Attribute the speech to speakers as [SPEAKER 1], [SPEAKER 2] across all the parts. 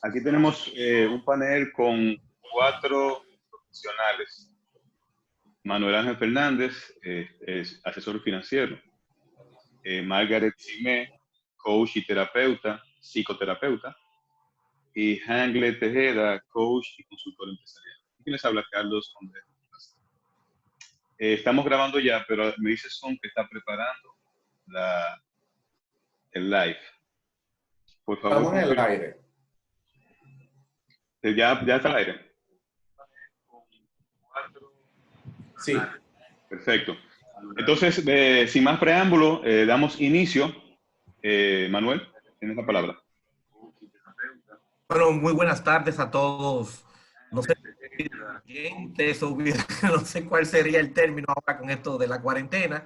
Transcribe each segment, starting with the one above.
[SPEAKER 1] Aquí tenemos un panel con 4 profesionales. Manuel Ángel Fernández es asesor financiero. Margaret Simé, coach y terapeuta, psicoterapeuta. Y Hangle Tejeda, coach y consultor empresarial. ¿Quién les habla? Carlos Andrés. Estamos grabando ya, pero me dice Son que está preparando el live. Por favor,
[SPEAKER 2] estamos en el aire.
[SPEAKER 1] ¿Ya está al aire?
[SPEAKER 2] Sí.
[SPEAKER 1] Perfecto. Entonces, sin más preámbulo, damos inicio. Manuel, tienes la palabra.
[SPEAKER 3] Bueno, muy buenas tardes a todos. No sé, oyentes o no sé cuál sería el término ahora con esto de la cuarentena.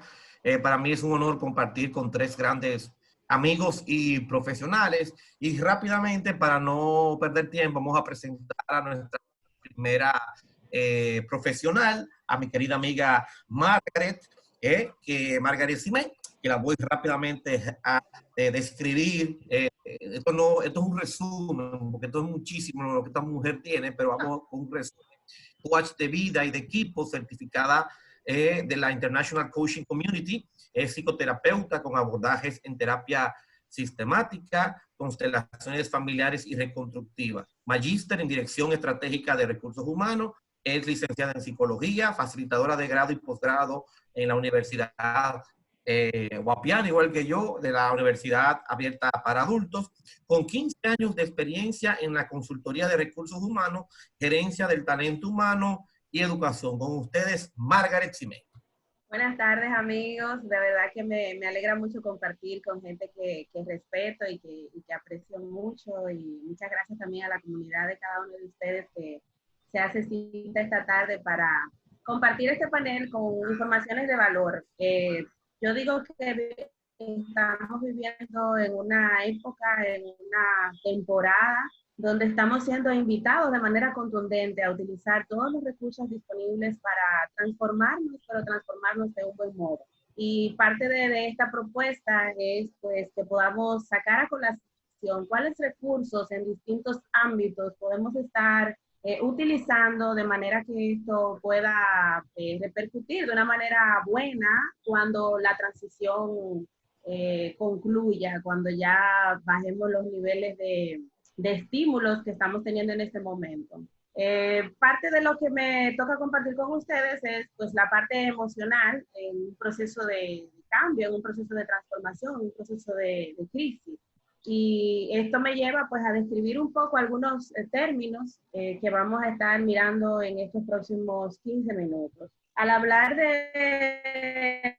[SPEAKER 3] Para mí es un honor compartir con 3 grandes amigos y profesionales. Y rápidamente, para no perder tiempo, vamos a presentar a nuestra primera profesional, a mi querida amiga Margaret, Margaret Simé, que la voy rápidamente a describir. Esto es un resumen, porque esto es muchísimo lo que esta mujer tiene, pero vamos con un resumen. Coach de vida y de equipo, certificada de la International Coaching Community, es psicoterapeuta con abordajes en terapia sistemática, constelaciones familiares y reconstructivas. Magíster en Dirección Estratégica de Recursos Humanos, es licenciada en Psicología, facilitadora de grado y posgrado en la Universidad Guapiana, igual que yo, de la Universidad Abierta para Adultos, con 15 años de experiencia en la consultoría de recursos humanos, gerencia del talento humano y educación. Con ustedes, Margaret Simé.
[SPEAKER 4] Buenas tardes, amigos. De verdad que me alegra mucho compartir con gente que respeto y que aprecio mucho. Y muchas gracias también a la comunidad de cada uno de ustedes que se hace cita esta tarde para compartir este panel con informaciones de valor. Yo digo que estamos viviendo en una época, en una temporada donde estamos siendo invitados de manera contundente a utilizar todos los recursos disponibles para transformarnos, pero transformarnos de un buen modo. Y parte de esta propuesta es pues que podamos sacar a colación cuáles recursos en distintos ámbitos podemos estar utilizando de manera que esto pueda repercutir de una manera buena cuando la transición concluya, cuando ya bajemos los niveles de estímulos que estamos teniendo en este momento. Parte de lo que me toca compartir con ustedes es pues la parte emocional en un proceso de cambio, en un proceso de transformación, en un proceso de crisis. Y esto me lleva pues a describir un poco algunos términos que vamos a estar mirando en estos próximos 15 minutos. Al hablar de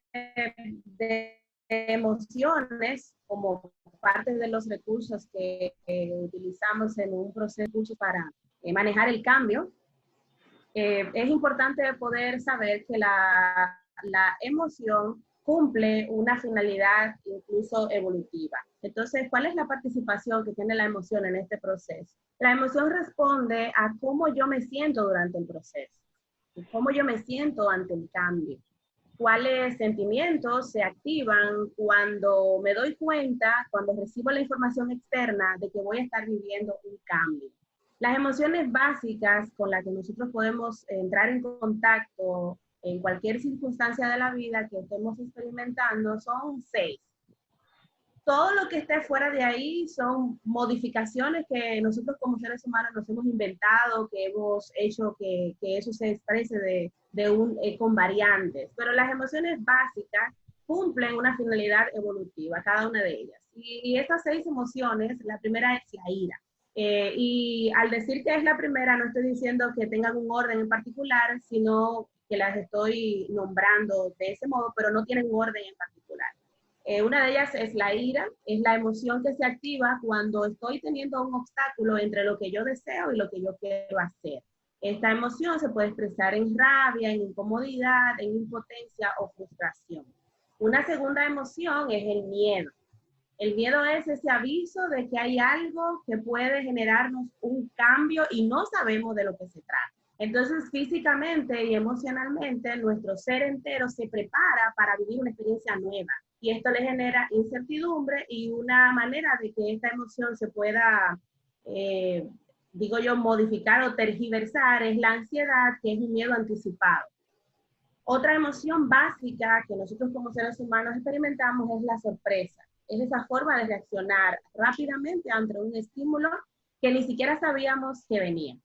[SPEAKER 4] emociones como parte de los recursos que utilizamos en un proceso para manejar el cambio, es importante poder saber que la emoción cumple una finalidad incluso evolutiva. Entonces, ¿cuál es la participación que tiene la emoción en este proceso? La emoción responde a cómo yo me siento durante el proceso, cómo yo me siento ante el cambio, cuáles sentimientos se activan cuando me doy cuenta, cuando recibo la información externa de que voy a estar viviendo un cambio. Las emociones básicas con las que nosotros podemos entrar en contacto en cualquier circunstancia de la vida que estemos experimentando son 6. Todo lo que esté fuera de ahí son modificaciones que nosotros como seres humanos nos hemos inventado, que hemos hecho que eso se exprese con variantes. Pero las emociones básicas cumplen una finalidad evolutiva, cada una de ellas. Y estas 6 emociones, la primera es la ira. Y al decir que es la primera, no estoy diciendo que tengan un orden en particular, sino que las estoy nombrando de ese modo, pero no tienen un orden en particular. Una de ellas es la ira, es la emoción que se activa cuando estoy teniendo un obstáculo entre lo que yo deseo y lo que yo quiero hacer. Esta emoción se puede expresar en rabia, en incomodidad, en impotencia o frustración. Una segunda emoción es el miedo. El miedo es ese aviso de que hay algo que puede generarnos un cambio y no sabemos de lo que se trata. Entonces, físicamente y emocionalmente, nuestro ser entero se prepara para vivir una experiencia nueva. Y esto le genera incertidumbre y una manera de que esta emoción se pueda digo yo, modificar o tergiversar es la ansiedad, que es un miedo anticipado. Otra emoción básica que nosotros como seres humanos experimentamos es la sorpresa. Es esa forma de reaccionar rápidamente ante un estímulo que ni siquiera sabíamos que venía.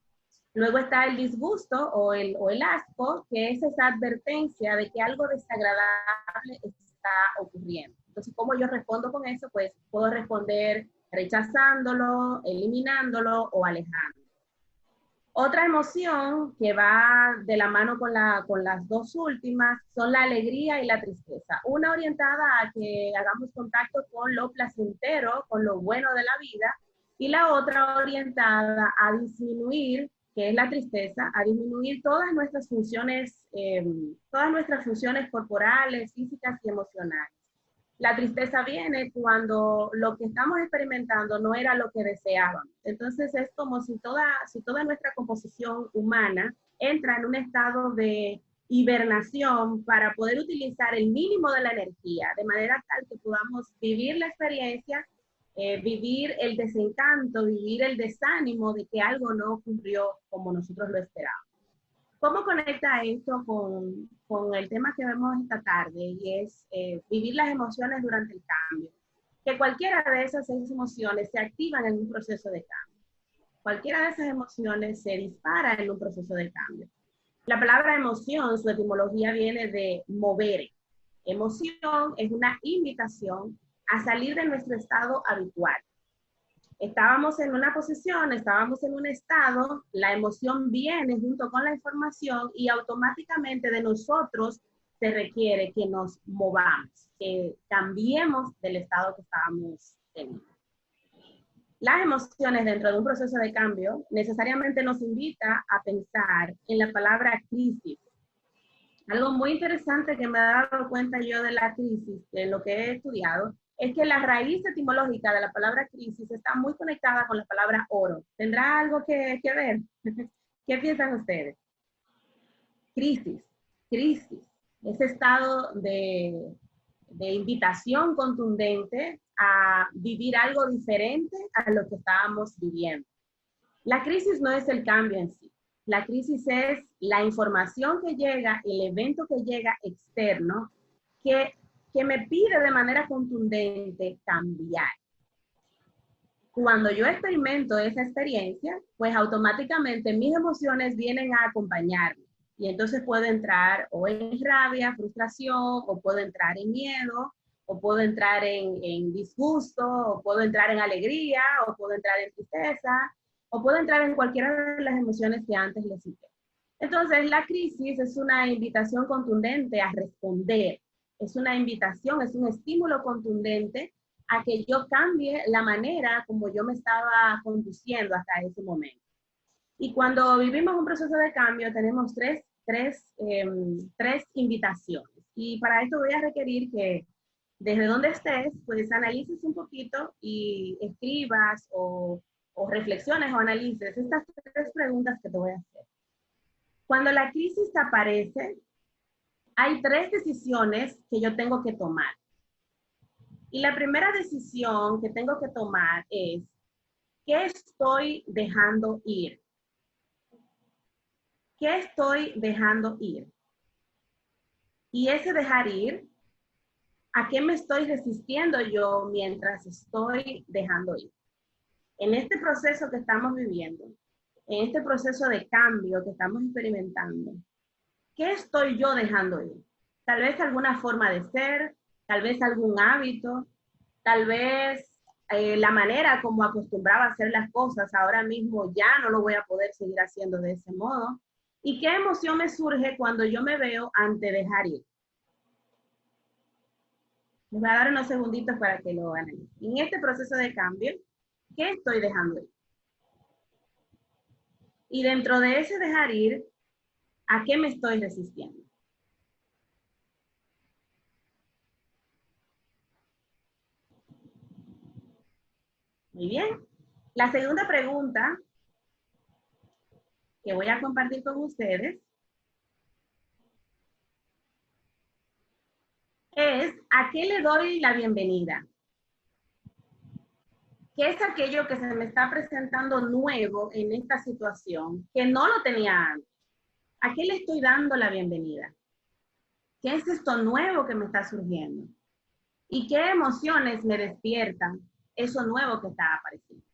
[SPEAKER 4] Luego está el disgusto o el asco, que es esa advertencia de que algo desagradable está ocurriendo. Entonces, ¿cómo yo respondo con eso? Pues puedo responder rechazándolo, eliminándolo o alejándolo. Otra emoción que va de la mano con las dos últimas son la alegría y la tristeza. Una orientada a que hagamos contacto con lo placentero, con lo bueno de la vida, y la otra orientada a disminuir, que es la tristeza, a disminuir todas nuestras funciones corporales, físicas y emocionales. La tristeza viene cuando lo que estamos experimentando no era lo que deseábamos. Entonces es como si toda nuestra composición humana entra en un estado de hibernación para poder utilizar el mínimo de la energía, de manera tal que podamos vivir la experiencia, vivir el desencanto, vivir el desánimo de que algo no ocurrió como nosotros lo esperábamos. ¿Cómo conecta esto con el tema que vemos esta tarde? Y es vivir las emociones durante el cambio. Que cualquiera de esas 6 emociones se activan en un proceso de cambio. Cualquiera de esas emociones se dispara en un proceso de cambio. La palabra emoción, su etimología viene de movere. Emoción es una invitación a salir de nuestro estado habitual. Estábamos en una posición, estábamos en un estado, la emoción viene junto con la información y automáticamente de nosotros se requiere que nos movamos, que cambiemos del estado que estábamos teniendo. Las emociones dentro de un proceso de cambio necesariamente nos invita a pensar en la palabra crisis. Algo muy interesante que me he dado cuenta yo de la crisis, de lo que he estudiado, es que la raíz etimológica de la palabra crisis está muy conectada con la palabra oro. ¿Tendrá algo que ver? ¿Qué piensan ustedes? Crisis, ese estado de invitación contundente a vivir algo diferente a lo que estábamos viviendo. La crisis no es el cambio en sí. La crisis es la información que llega, el evento que llega externo, que me pide de manera contundente cambiar. Cuando yo experimento esa experiencia, pues automáticamente mis emociones vienen a acompañarme. Y entonces puedo entrar o en rabia, frustración, o puedo entrar en miedo, o puedo entrar en disgusto, o puedo entrar en alegría, o puedo entrar en tristeza, o puedo entrar en cualquiera de las emociones que antes les cité. Entonces, la crisis es una invitación contundente a responder. Es una invitación, es un estímulo contundente a que yo cambie la manera como yo me estaba conduciendo hasta ese momento. Y cuando vivimos un proceso de cambio, tenemos tres invitaciones. Y para esto voy a requerir que desde donde estés, pues analices un poquito y escribas o reflexiones o analices estas 3 preguntas que te voy a hacer. Cuando la crisis aparece, hay 3 decisiones que yo tengo que tomar. Y la primera decisión que tengo que tomar es, ¿qué estoy dejando ir? ¿Qué estoy dejando ir? Y ese dejar ir, ¿a qué me estoy resistiendo yo mientras estoy dejando ir? En este proceso que estamos viviendo, en este proceso de cambio que estamos experimentando, ¿qué estoy yo dejando ir? Tal vez alguna forma de ser, tal vez algún hábito, tal vez la manera como acostumbraba a hacer las cosas, ahora mismo ya no lo voy a poder seguir haciendo de ese modo. ¿Y qué emoción me surge cuando yo me veo ante dejar ir? Les voy a dar unos segunditos para que lo analicen. En este proceso de cambio, ¿qué estoy dejando ir? Y dentro de ese dejar ir, ¿a qué me estoy resistiendo? Muy bien. La segunda pregunta que voy a compartir con ustedes es, ¿a qué le doy la bienvenida? ¿Qué es aquello que se me está presentando nuevo en esta situación que no lo tenía antes? ¿A qué le estoy dando la bienvenida? ¿Qué es esto nuevo que me está surgiendo? ¿Y qué emociones me despiertan eso nuevo que está apareciendo?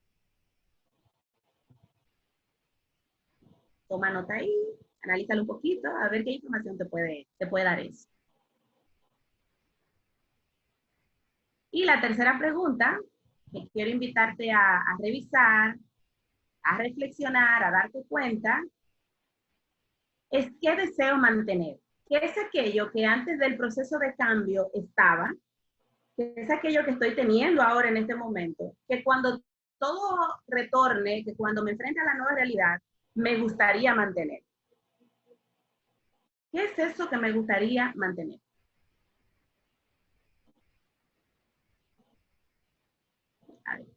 [SPEAKER 4] Toma nota ahí, analízalo un poquito, a ver qué información te puede dar eso. Y la tercera pregunta, que quiero invitarte a revisar, a reflexionar, a darte cuenta, es qué deseo mantener. ¿Qué es aquello que antes del proceso de cambio estaba? ¿Qué es aquello que estoy teniendo ahora en este momento? Que cuando todo retorne, que cuando me enfrente a la nueva realidad, me gustaría mantener. ¿Qué es eso que me gustaría mantener? A ver,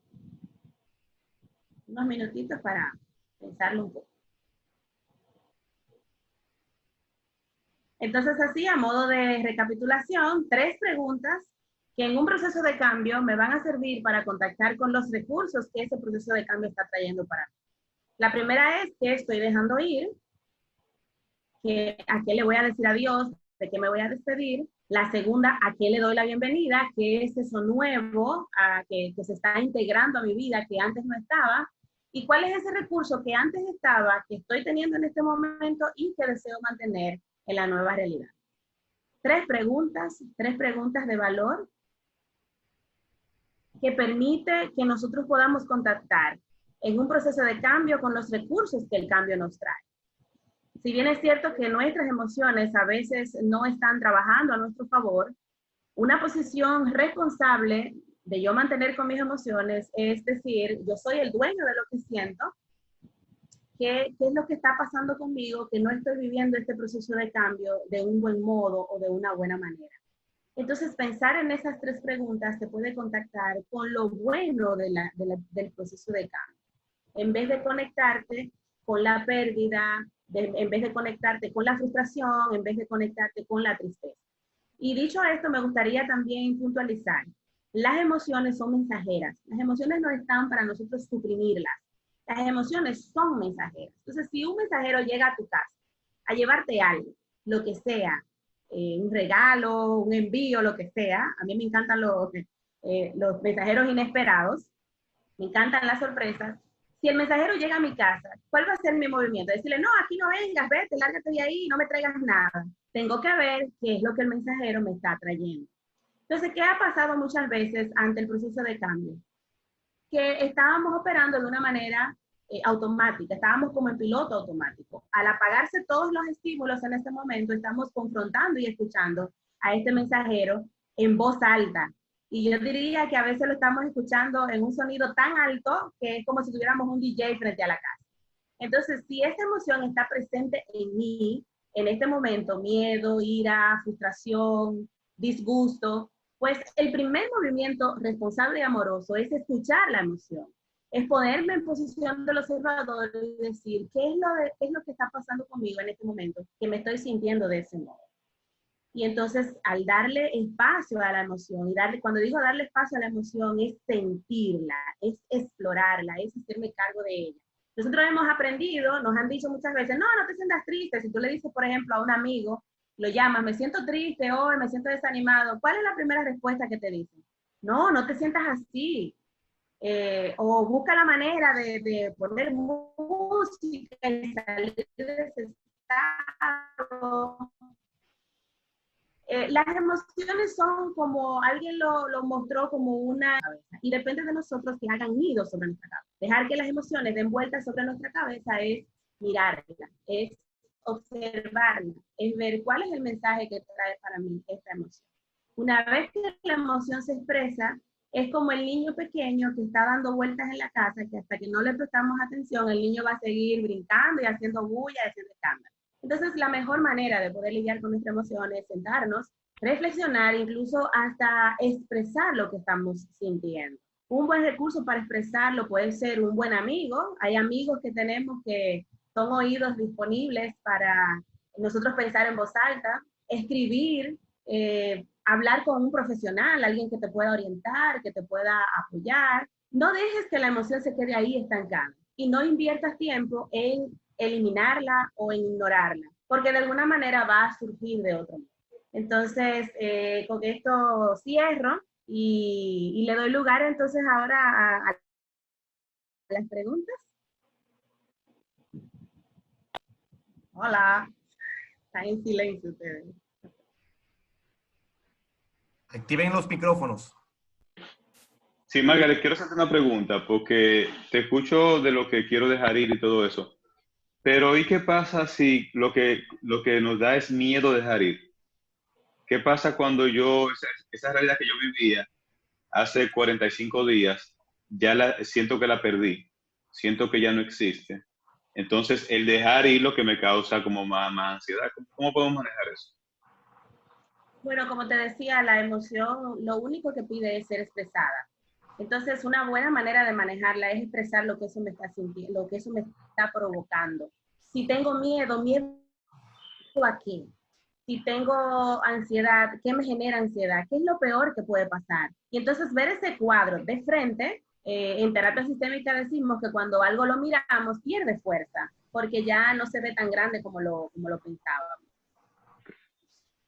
[SPEAKER 4] unos minutitos para pensarlo un poco. Entonces, así, a modo de recapitulación, 3 preguntas que en un proceso de cambio me van a servir para contactar con los recursos que ese proceso de cambio está trayendo para mí. La primera es, ¿qué estoy dejando ir? ¿A qué le voy a decir adiós? ¿De qué me voy a despedir? La segunda, ¿a qué le doy la bienvenida? ¿Qué es eso nuevo que se está integrando a mi vida que antes no estaba? ¿Y cuál es ese recurso que antes estaba, que estoy teniendo en este momento y que deseo mantener en la nueva realidad? 3 preguntas de valor que permite que nosotros podamos contactar en un proceso de cambio con los recursos que el cambio nos trae. Si bien es cierto que nuestras emociones a veces no están trabajando a nuestro favor, una posición responsable de yo mantener con mis emociones es decir, yo soy el dueño de lo que siento, qué es lo que está pasando conmigo, que no estoy viviendo este proceso de cambio de un buen modo o de una buena manera. Entonces, pensar en esas 3 preguntas te puede contactar con lo bueno del proceso de cambio. En vez de conectarte con la pérdida, en vez de conectarte con la frustración, en vez de conectarte con la tristeza. Y dicho esto, me gustaría también puntualizar. Las emociones son mensajeras. Las emociones no están para nosotros suprimirlas. Las emociones son mensajeras. Entonces, si un mensajero llega a tu casa a llevarte algo, lo que sea, un regalo, un envío, lo que sea, a mí me encantan los mensajeros inesperados, me encantan las sorpresas. Si el mensajero llega a mi casa, ¿cuál va a ser mi movimiento? Decirle, no, aquí no vengas, vete, lárgate de ahí, no me traigas nada. Tengo que ver qué es lo que el mensajero me está trayendo. Entonces, ¿qué ha pasado muchas veces ante el proceso de cambio? Que estábamos operando de una manera automática, estábamos como en piloto automático. Al apagarse todos los estímulos en este momento, estamos confrontando y escuchando a este mensajero en voz alta. Y yo diría que a veces lo estamos escuchando en un sonido tan alto que es como si tuviéramos un DJ frente a la casa. Entonces, si esa emoción está presente en mí, en este momento, miedo, ira, frustración, disgusto, pues el primer movimiento responsable y amoroso es escuchar la emoción, es ponerme en posición del observador y decir, ¿qué es lo que está pasando conmigo en este momento? Que me estoy sintiendo de ese modo. Y entonces, al darle espacio a la emoción, cuando digo darle espacio a la emoción, es sentirla, es explorarla, es hacerme cargo de ella. Nosotros hemos aprendido, nos han dicho muchas veces, no, no te sientas triste. Si tú le dices, por ejemplo, a un amigo, lo llamas, me siento triste hoy, me siento desanimado, ¿cuál es la primera respuesta que te dicen? No, no te sientas así. O busca la manera de poner música y salir de ese estado. Las emociones son como, alguien lo mostró como una cabeza, y depende de nosotros que hagan nido sobre nuestra cabeza. Dejar que las emociones den vueltas sobre nuestra cabeza es mirarla, es observarla, es ver cuál es el mensaje que trae para mí esta emoción. Una vez que la emoción se expresa, es como el niño pequeño que está dando vueltas en la casa, que hasta que no le prestamos atención, el niño va a seguir brincando y haciendo bulla y haciendo escándalo. Entonces, la mejor manera de poder lidiar con nuestras emociones es sentarnos, reflexionar, incluso hasta expresar lo que estamos sintiendo. Un buen recurso para expresarlo puede ser un buen amigo. Hay amigos que tenemos que son oídos disponibles para nosotros pensar en voz alta, escribir, hablar con un profesional, alguien que te pueda orientar, que te pueda apoyar. no dejes que la emoción se quede ahí estancada y no inviertas tiempo en eliminarla o en ignorarla, porque de alguna manera va a surgir de otro modo. Entonces, con esto cierro y le doy lugar entonces ahora a las preguntas. Hola, están en silencio ustedes.
[SPEAKER 3] Activen los micrófonos.
[SPEAKER 1] Sí, Margaret, quiero hacerte una pregunta, porque te escucho de lo que quiero dejar ir y todo eso. Pero ¿y qué pasa si lo que nos da es miedo dejar ir? ¿Qué pasa cuando esa realidad que yo vivía hace 45 días, siento que la perdí, siento que ya no existe? Entonces, el dejar ir lo que me causa como más ansiedad. ¿Cómo podemos manejar eso?
[SPEAKER 4] Bueno, como te decía, la emoción lo único que pide es ser expresada. Entonces, una buena manera de manejarla es expresar lo que eso me está sintiendo, lo que eso me está provocando. Si tengo miedo, ¿miedo a qué? Si tengo ansiedad, ¿qué me genera ansiedad? ¿Qué es lo peor que puede pasar? Y entonces ver ese cuadro de frente, en terapia sistémica decimos que cuando algo lo miramos pierde fuerza, porque ya no se ve tan grande como lo pensábamos.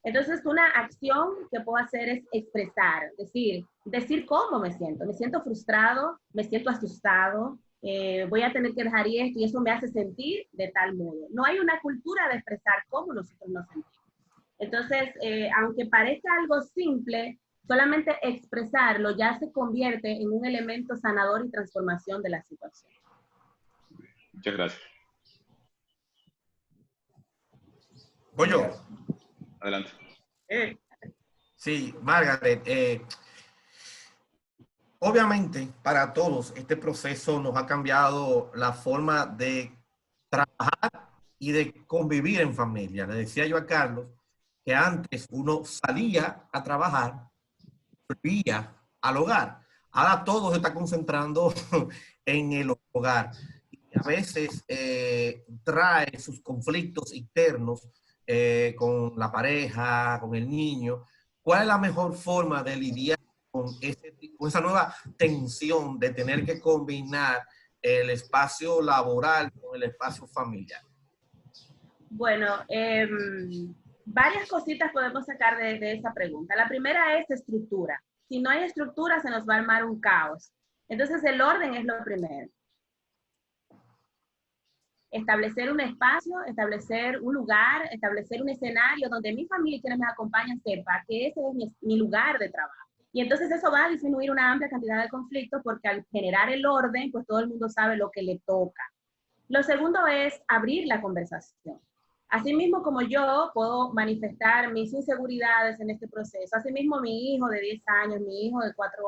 [SPEAKER 4] Entonces, una acción que puedo hacer es expresar, decir cómo me siento frustrado, me siento asustado, voy a tener que dejar esto y eso me hace sentir de tal modo. No hay una cultura de expresar cómo nosotros nos sentimos. Entonces, aunque parezca algo simple, solamente expresarlo ya se convierte en un elemento sanador y transformación de la situación.
[SPEAKER 1] Muchas gracias.
[SPEAKER 3] Voy yo.
[SPEAKER 1] Adelante.
[SPEAKER 3] Sí, Margaret. Obviamente, para todos, este proceso nos ha cambiado la forma de trabajar y de convivir en familia. Le decía yo a Carlos que antes uno salía a trabajar, volvía al hogar. Ahora todo se está concentrando en el hogar. Y a veces trae sus conflictos internos con la pareja, con el niño. ¿Cuál es la mejor forma de lidiar con esa nueva tensión de tener que combinar el espacio laboral con el espacio familiar?
[SPEAKER 4] Bueno, varias cositas podemos sacar de esa pregunta. La primera es estructura. Si no hay estructura, se nos va a armar un caos. Entonces, el orden es lo primero. Establecer un espacio, establecer un lugar, establecer un escenario donde mi familia y quienes me acompañan sepa que ese es mi lugar de trabajo. Y entonces eso va a disminuir una amplia cantidad de conflictos porque al generar el orden, pues todo el mundo sabe lo que le toca. Lo segundo es abrir la conversación. Asimismo, como yo puedo manifestar mis inseguridades en este proceso, asimismo mi hijo de 10 años, mi hijo de 4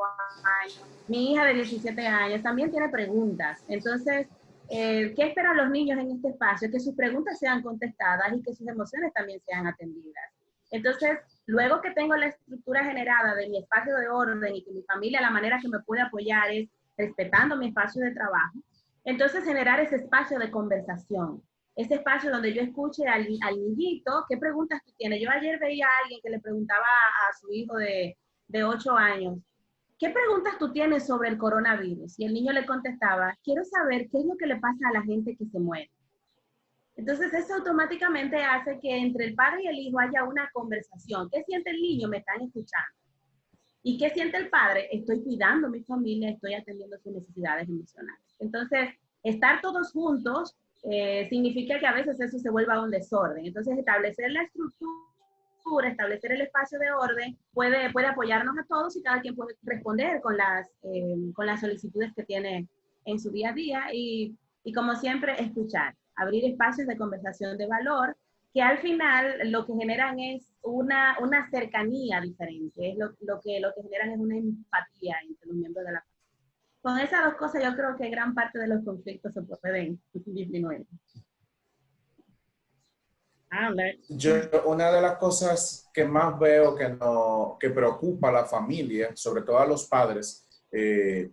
[SPEAKER 4] años, mi hija de 17 años, también tiene preguntas. Entonces, ¿qué esperan los niños en este espacio? Que sus preguntas sean contestadas y que sus emociones también sean atendidas. Entonces, luego que tengo la estructura generada de mi espacio de orden y que mi familia, la manera que me puede apoyar es respetando mi espacio de trabajo, entonces generar ese espacio de conversación, ese espacio donde yo escuche al niñito, ¿qué preguntas tú tienes? Yo ayer veía a alguien que le preguntaba a su hijo de 8 años, ¿qué preguntas tú tienes sobre el coronavirus? Y el niño le contestaba, quiero saber qué es lo que le pasa a la gente que se muere. Entonces eso automáticamente hace que entre el padre y el hijo haya una conversación. ¿Qué siente el niño? Me están escuchando. ¿Y qué siente el padre? Estoy cuidando a mi familia, estoy atendiendo sus necesidades emocionales. Entonces, estar todos juntos significa que a veces eso se vuelva un desorden. Entonces, establecer la estructura, establecer el espacio de orden, puede apoyarnos a todos y cada quien puede responder con las solicitudes que tiene en su día a día y como siempre, escuchar, abrir espacios de conversación de valor que al final lo que generan es una cercanía diferente, es lo que generan es una empatía entre los miembros de la familia. Con esas dos cosas yo creo que gran parte de los conflictos se pueden disminuir.
[SPEAKER 2] Yo, una de las cosas que más veo que preocupa a la familia, sobre todo a los padres,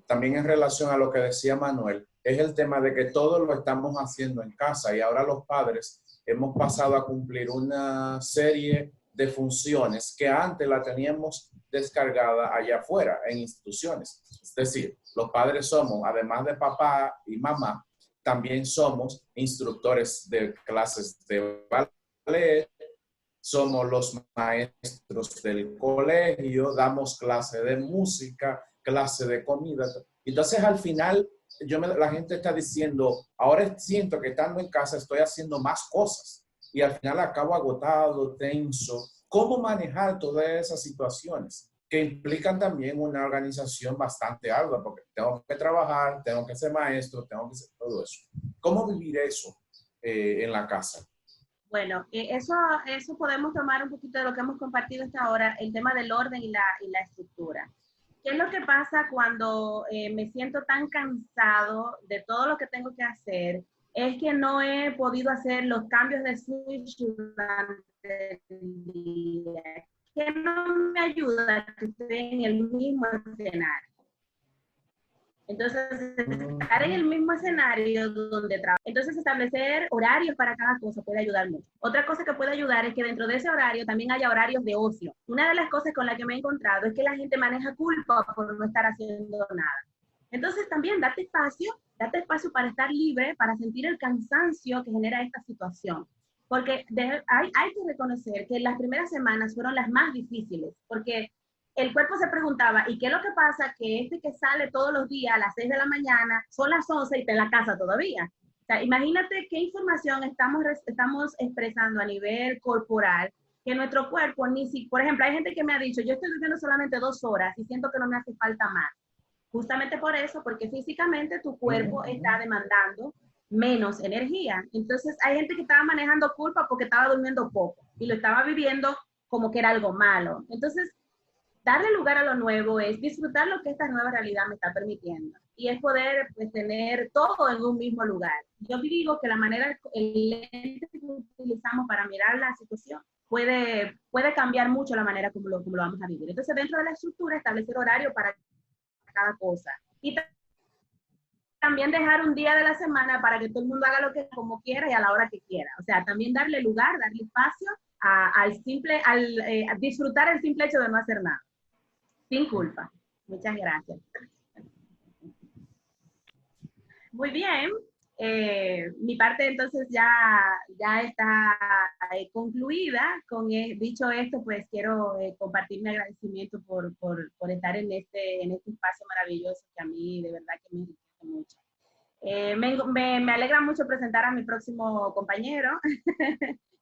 [SPEAKER 2] también en relación a lo que decía Manuel, es el tema de que todo lo estamos haciendo en casa y ahora los padres hemos pasado a cumplir una serie de funciones que antes la teníamos descargada allá afuera, en instituciones. Es decir, los padres somos, además de papá y mamá, también somos instructores de clases de ballet, somos los maestros del colegio, damos clase de música, clase de comida. Entonces, al final, la gente está diciendo, ahora siento que estando en casa estoy haciendo más cosas y al final acabo agotado, tenso. ¿Cómo manejar todas esas situaciones que implican también una organización bastante ardua? Porque tengo que trabajar, tengo que ser maestro, tengo que hacer todo eso. ¿Cómo vivir eso en la casa?
[SPEAKER 4] Bueno, eso podemos tomar un poquito de lo que hemos compartido hasta ahora, el tema del orden y la estructura. ¿Qué es lo que pasa cuando me siento tan cansado de todo lo que tengo que hacer? Es que no he podido hacer los cambios de switch durante el día, que no me ayuda a que esté en el mismo escenario. Entonces, estar en el mismo escenario donde trabajo. Entonces, establecer horarios para cada cosa puede ayudar mucho. Otra cosa que puede ayudar es que dentro de ese horario también haya horarios de ocio. Una de las cosas con las que me he encontrado es que la gente maneja culpa por no estar haciendo nada. Entonces, también date espacio para estar libre, para sentir el cansancio que genera esta situación. Porque hay que reconocer que las primeras semanas fueron las más difíciles, porque el cuerpo se preguntaba, ¿y qué es lo que pasa? Que que sale todos los días a las 6 de la mañana, son las 11 y está en la casa todavía. O sea, imagínate qué información estamos expresando a nivel corporal, que nuestro cuerpo ni si, por ejemplo, hay gente que me ha dicho, yo estoy durmiendo solamente 2 horas y siento que no me hace falta más. Justamente por eso, porque físicamente tu cuerpo está demandando menos energía. Entonces, hay gente que estaba manejando culpa porque estaba durmiendo poco y lo estaba viviendo como que era algo malo. Entonces, darle lugar a lo nuevo es disfrutar lo que esta nueva realidad me está permitiendo y es poder pues, tener todo en un mismo lugar. Yo digo que la manera, el lente que utilizamos para mirar la situación puede cambiar mucho la manera como lo vamos a vivir. Entonces, dentro de la estructura, establecer horario para cada cosa. Y también dejar un día de la semana para que todo el mundo haga lo que como quiera y a la hora que quiera. O sea, también darle lugar, darle espacio a disfrutar el simple hecho de no hacer nada. Sin culpa. Muchas gracias. Muy bien. Mi parte entonces ya está concluida. Dicho esto, pues quiero compartir mi agradecimiento por estar en este espacio maravilloso que a mí de verdad que me enriquece mucho. Me alegra mucho presentar a mi próximo compañero,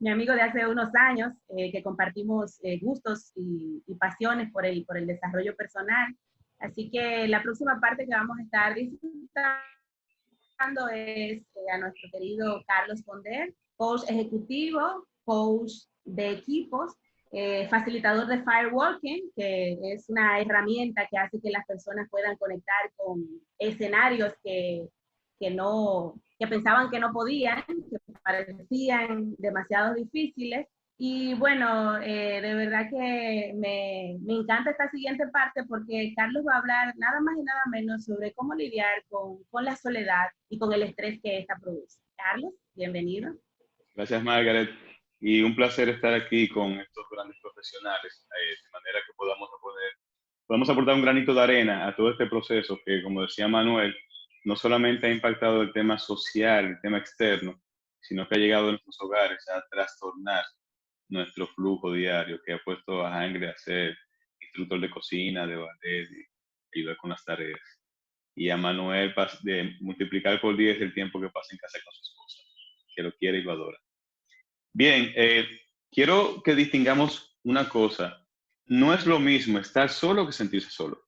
[SPEAKER 4] mi amigo de hace unos años, que compartimos gustos y pasiones por el desarrollo personal. Así que la próxima parte que vamos a estar disfrutando es a nuestro querido Carlos Ponder, coach ejecutivo, coach de equipos, facilitador de firewalking, que es una herramienta que hace que las personas puedan conectar con escenarios que pensaban que no podían, que parecían demasiado difíciles. Y bueno, de verdad que me encanta esta siguiente parte porque Carlos va a hablar nada más y nada menos sobre cómo lidiar con la soledad y con el estrés que esta produce. Carlos, bienvenido.
[SPEAKER 1] Gracias, Margaret. Y un placer estar aquí con estos grandes profesionales, de manera que podamos aportar un granito de arena a todo este proceso que, como decía Manuel, no solamente ha impactado el tema social, el tema externo, sino que ha llegado a nuestros hogares a trastornar nuestro flujo diario, que ha puesto a Angre a ser instructor de cocina, de ballet, y ayudar con las tareas. Y a Manuel de multiplicar por 10 el tiempo que pasa en casa con su esposa, que lo quiere y lo adora. Bien, quiero que distingamos una cosa. No es lo mismo estar solo que sentirse solo.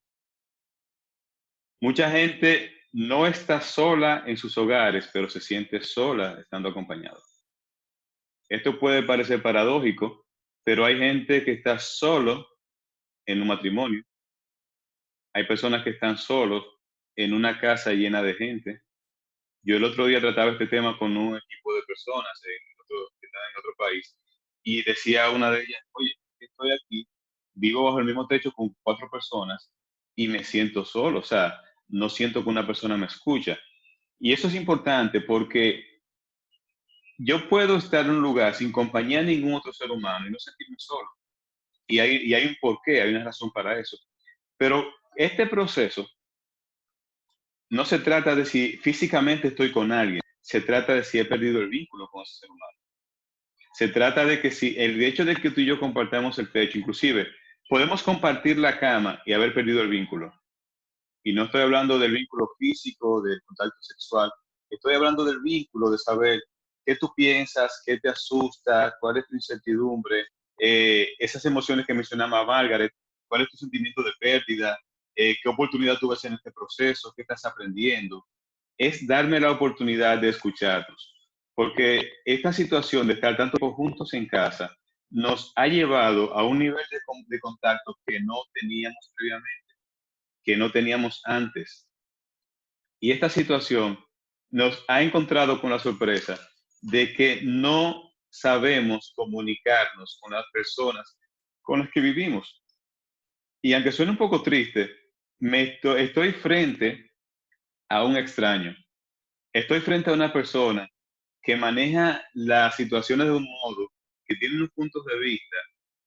[SPEAKER 1] Mucha gente no está sola en sus hogares, pero se siente sola estando acompañado. Esto puede parecer paradójico, pero hay gente que está solo en un matrimonio. Hay personas que están solos en una casa llena de gente. Yo el otro día trataba este tema con un equipo de personas que están en otro país y decía una de ellas, oye, estoy aquí, vivo bajo el mismo techo con 4 personas y me siento solo, o sea, no siento que una persona me escucha. Y eso es importante porque yo puedo estar en un lugar sin compañía de ningún otro ser humano y no sentirme solo. Y hay un porqué, hay una razón para eso. Pero este proceso no se trata de si físicamente estoy con alguien, se trata de si he perdido el vínculo con ese ser humano. Se trata de que si el hecho de que tú y yo compartamos el techo, inclusive podemos compartir la cama y haber perdido el vínculo. Y no estoy hablando del vínculo físico, del contacto sexual, estoy hablando del vínculo de saber qué tú piensas, qué te asusta, cuál es tu incertidumbre, esas emociones que mencionaba Margaret, cuál es tu sentimiento de pérdida, qué oportunidad tú ves en este proceso, qué estás aprendiendo. Es darme la oportunidad de escucharnos. Porque esta situación de estar tanto juntos en casa nos ha llevado a un nivel de contacto que no teníamos previamente, que no teníamos antes. Y esta situación nos ha encontrado con la sorpresa de que no sabemos comunicarnos con las personas con las que vivimos. Y aunque suene un poco triste, estoy frente a un extraño. Estoy frente a una persona que maneja las situaciones de un modo, que tiene unos puntos de vista,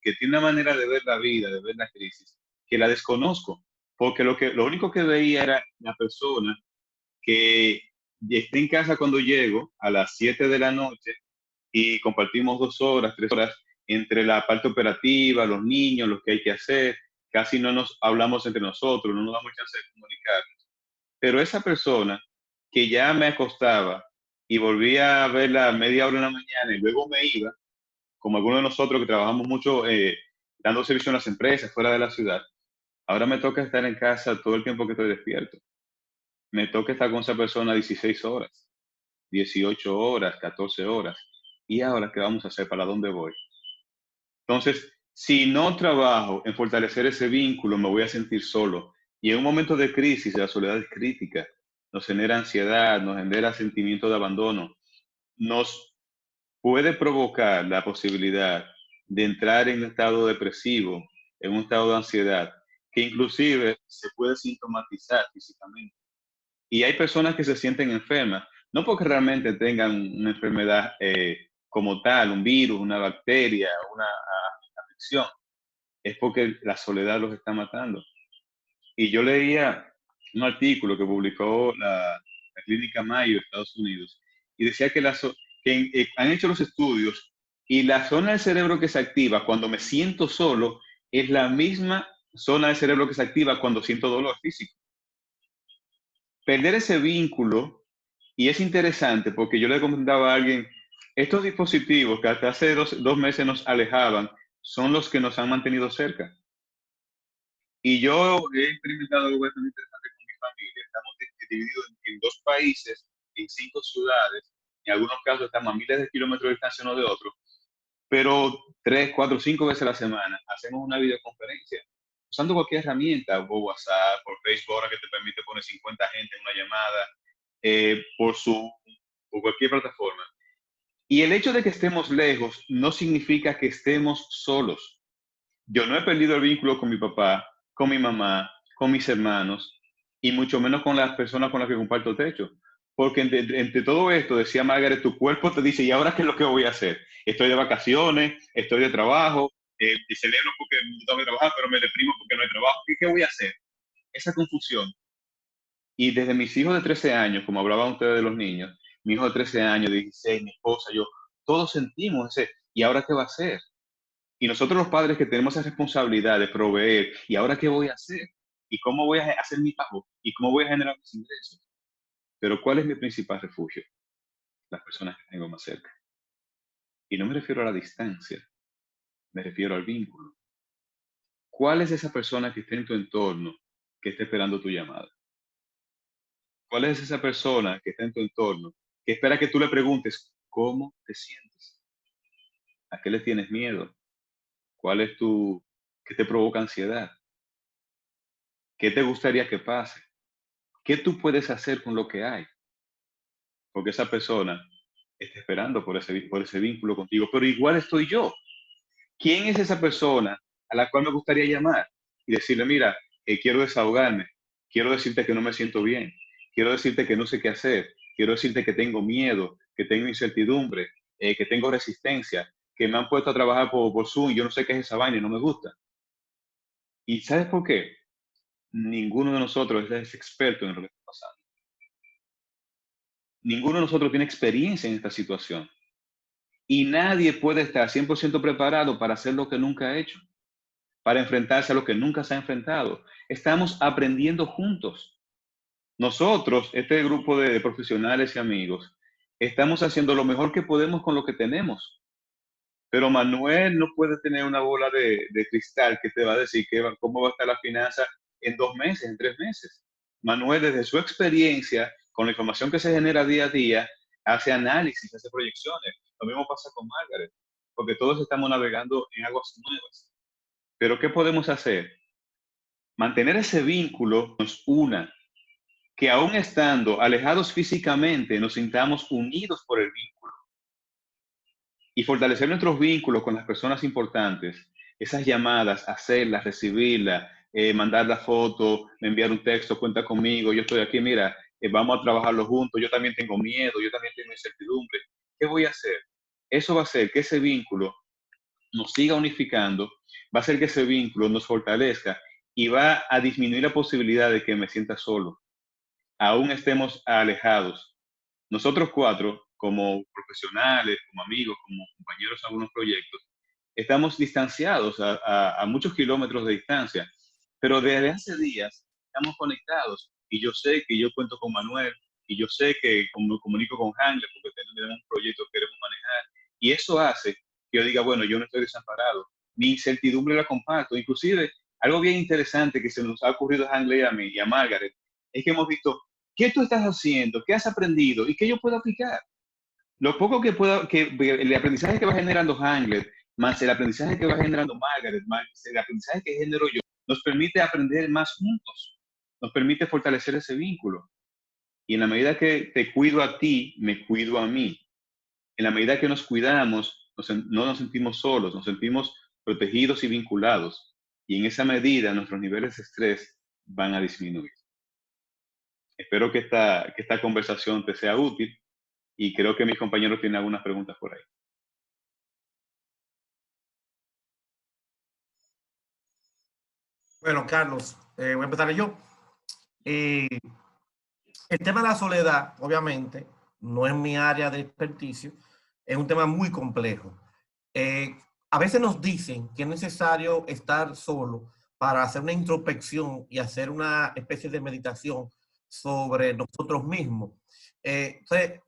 [SPEAKER 1] que tiene una manera de ver la vida, de ver la crisis, que la desconozco, porque lo único que veía era la persona que esté en casa cuando llego a las 7 de la noche y compartimos 2 horas, 3 horas entre la parte operativa, los niños, lo que hay que hacer, casi no nos hablamos entre nosotros, no nos damos chance de comunicar. Pero esa persona que ya me acostaba y volvía a verla media hora en la mañana y luego me iba, como algunos de nosotros que trabajamos mucho dando servicio a las empresas fuera de la ciudad, ahora me toca estar en casa todo el tiempo que estoy despierto. Me toca estar con esa persona 16 horas, 18 horas, 14 horas. ¿Y ahora qué vamos a hacer? ¿Para dónde voy? Entonces, si no trabajo en fortalecer ese vínculo, me voy a sentir solo. Y en un momento de crisis, la soledad es crítica. Nos genera ansiedad, nos genera sentimiento de abandono. Nos puede provocar la posibilidad de entrar en un estado depresivo, en un estado de ansiedad, que inclusive se puede sintomatizar físicamente. Y hay personas que se sienten enfermas, no porque realmente tengan una enfermedad como tal, un virus, una bacteria, una afección, es porque la soledad los está matando. Y yo leía un artículo que publicó la Clínica Mayo de Estados Unidos y decía que, han hecho los estudios y la zona del cerebro que se activa cuando me siento solo es la misma zona del cerebro que se activa cuando siento dolor físico. Perder ese vínculo, y es interesante porque yo le comentaba a alguien, estos dispositivos que hasta hace 2 meses nos alejaban, son los que nos han mantenido cerca. Y yo he experimentado algo bastante interesante con mi familia. Estamos divididos en 2 países, en 5 ciudades. En algunos casos estamos a miles de kilómetros de distancia uno de otro. Pero 3, 4, 5 veces a la semana hacemos una videoconferencia. Usando cualquier herramienta, por WhatsApp, por Facebook, ahora que te permite poner 50 gente en una llamada, por Zoom, por cualquier plataforma. Y el hecho de que estemos lejos no significa que estemos solos. Yo no he perdido el vínculo con mi papá, con mi mamá, con mis hermanos, y mucho menos con las personas con las que comparto techo. Porque entre todo esto, decía Margaret, tu cuerpo te dice, ¿y ahora qué es lo que voy a hacer? Estoy de vacaciones, estoy de trabajo, celebro porque no tengo que trabajar, pero me deprimo porque no hay trabajo. ¿Qué voy a hacer? Esa confusión. Y desde mis hijos de 13 años, como hablaban ustedes de los niños, mi hijo de 13 años, 16, mi esposa, yo, todos sentimos ese, ¿y ahora qué va a hacer? Y nosotros los padres que tenemos esa responsabilidad de proveer, ¿y ahora qué voy a hacer? ¿Y cómo voy a hacer mi pago? ¿Y cómo voy a generar mis ingresos? Pero ¿cuál es mi principal refugio? Las personas que tengo más cerca. Y no me refiero a la distancia, me refiero al vínculo. ¿Cuál es esa persona que está en tu entorno que está esperando tu llamada? ¿Cuál es esa persona que está en tu entorno que espera que tú le preguntes cómo te sientes? ¿A qué le tienes miedo? ¿Cuál es qué te provoca ansiedad? ¿Qué te gustaría que pase? ¿Qué tú puedes hacer con lo que hay? Porque esa persona está esperando por ese vínculo contigo, pero igual estoy yo. ¿Quién es esa persona a la cual me gustaría llamar y decirle, mira, quiero desahogarme, quiero decirte que no me siento bien, quiero decirte que no sé qué hacer, quiero decirte que tengo miedo, que tengo incertidumbre, que tengo resistencia, que me han puesto a trabajar por Zoom y yo no sé qué es esa vaina y no me gusta. ¿Y sabes por qué? Ninguno de nosotros es experto en lo que está pasando. Ninguno de nosotros tiene experiencia en esta situación. Y nadie puede estar 100% preparado para hacer lo que nunca ha hecho, para enfrentarse a lo que nunca se ha enfrentado. Estamos aprendiendo juntos. Nosotros, este grupo de profesionales y amigos, estamos haciendo lo mejor que podemos con lo que tenemos. Pero Manuel no puede tener una bola de cristal que te va a decir cómo va a estar la finanza en 2 meses, en 3 meses. Manuel, desde su experiencia, con la información que se genera día a día, hace análisis, hace proyecciones. Lo mismo pasa con Margaret, porque todos estamos navegando en aguas nuevas. Pero ¿qué podemos hacer? Mantener ese vínculo nos una, que aún estando alejados físicamente, nos sintamos unidos por el vínculo. Y fortalecer nuestros vínculos con las personas importantes, esas llamadas, hacerlas, recibirlas, mandar la foto, enviar un texto, cuenta conmigo, yo estoy aquí, mira, vamos a trabajarlo juntos, yo también tengo miedo, yo también tengo incertidumbre, ¿qué voy a hacer? Eso va a hacer que ese vínculo nos siga unificando, va a hacer que ese vínculo nos fortalezca y va a disminuir la posibilidad de que me sienta solo, aún estemos alejados. Nosotros 4, como profesionales, como amigos, como compañeros en algunos proyectos, estamos distanciados a muchos kilómetros de distancia, pero desde hace días estamos conectados y yo sé que yo cuento con Manuel y yo sé que comunico con Hangler porque tenemos un proyecto que queremos manejar y eso hace que yo diga, bueno, yo no estoy desamparado, mi incertidumbre la comparto, inclusive algo bien interesante que se nos ha ocurrido a Hangler y a mí y a Margaret, es que hemos visto qué tú estás haciendo, qué has aprendido y qué yo puedo aplicar. Lo poco que puedo, que el aprendizaje que va generando Hangler, más el aprendizaje que va generando Margaret, más el aprendizaje que genero yo, nos permite aprender más juntos, nos permite fortalecer ese vínculo. Y en la medida que te cuido a ti, me cuido a mí. En la medida que nos cuidamos, no nos sentimos solos, nos sentimos protegidos y vinculados. Y en esa medida nuestros niveles de estrés van a disminuir. Espero que esta conversación te sea útil y creo que mis compañeros tienen algunas preguntas por ahí.
[SPEAKER 3] Bueno, Carlos, voy a empezar yo. El tema de la soledad, obviamente, no es mi área de experticio, es un tema muy complejo. A veces nos dicen que es necesario estar solo para hacer una introspección y hacer una especie de meditación sobre nosotros mismos. Entonces,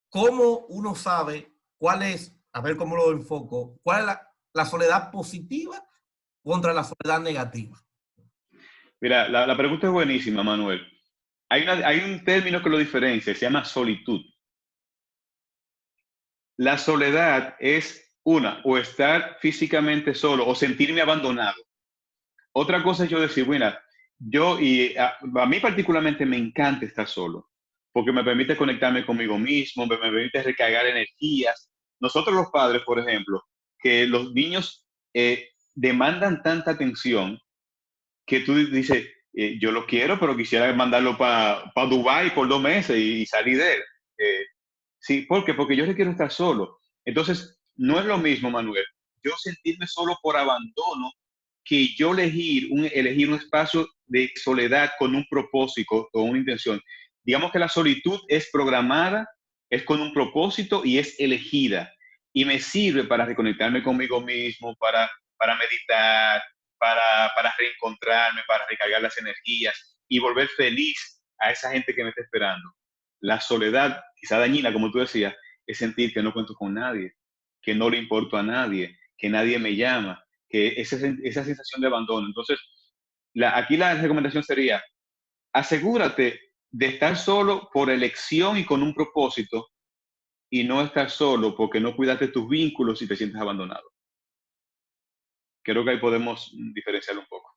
[SPEAKER 3] ¿cómo uno sabe cuál es, a ver cómo lo enfoco, cuál es la soledad positiva contra la soledad negativa?
[SPEAKER 1] Mira, la pregunta es buenísima, Manuel. Hay un término que lo diferencia, se llama solitud. La soledad es o estar físicamente solo o sentirme abandonado. Otra cosa es yo decir, bueno, a mí particularmente me encanta estar solo, porque me permite conectarme conmigo mismo, me permite recargar energías. Nosotros los padres, por ejemplo, que los niños demandan tanta atención que tú dices, yo lo quiero, pero quisiera mandarlo para Dubái por 2 meses y salir de él. Sí, ¿por qué? Porque yo requiero estar solo. Entonces, no es lo mismo, Manuel, yo sentirme solo por abandono que yo elegir un espacio de soledad con un propósito o una intención. Digamos que la solitud es programada, es con un propósito y es elegida. Y me sirve para reconectarme conmigo mismo, para meditar, para reencontrarme, para recargar las energías y volver feliz a esa gente que me está esperando. La soledad, quizá dañina, como tú decías, es sentir que no cuento con nadie, que no le importo a nadie, que nadie me llama, que esa sensación de abandono. Entonces, aquí la recomendación sería, asegúrate de estar solo por elección y con un propósito y no estar solo porque no cuidaste tus vínculos y te sientes abandonado. Creo que ahí podemos diferenciar un poco.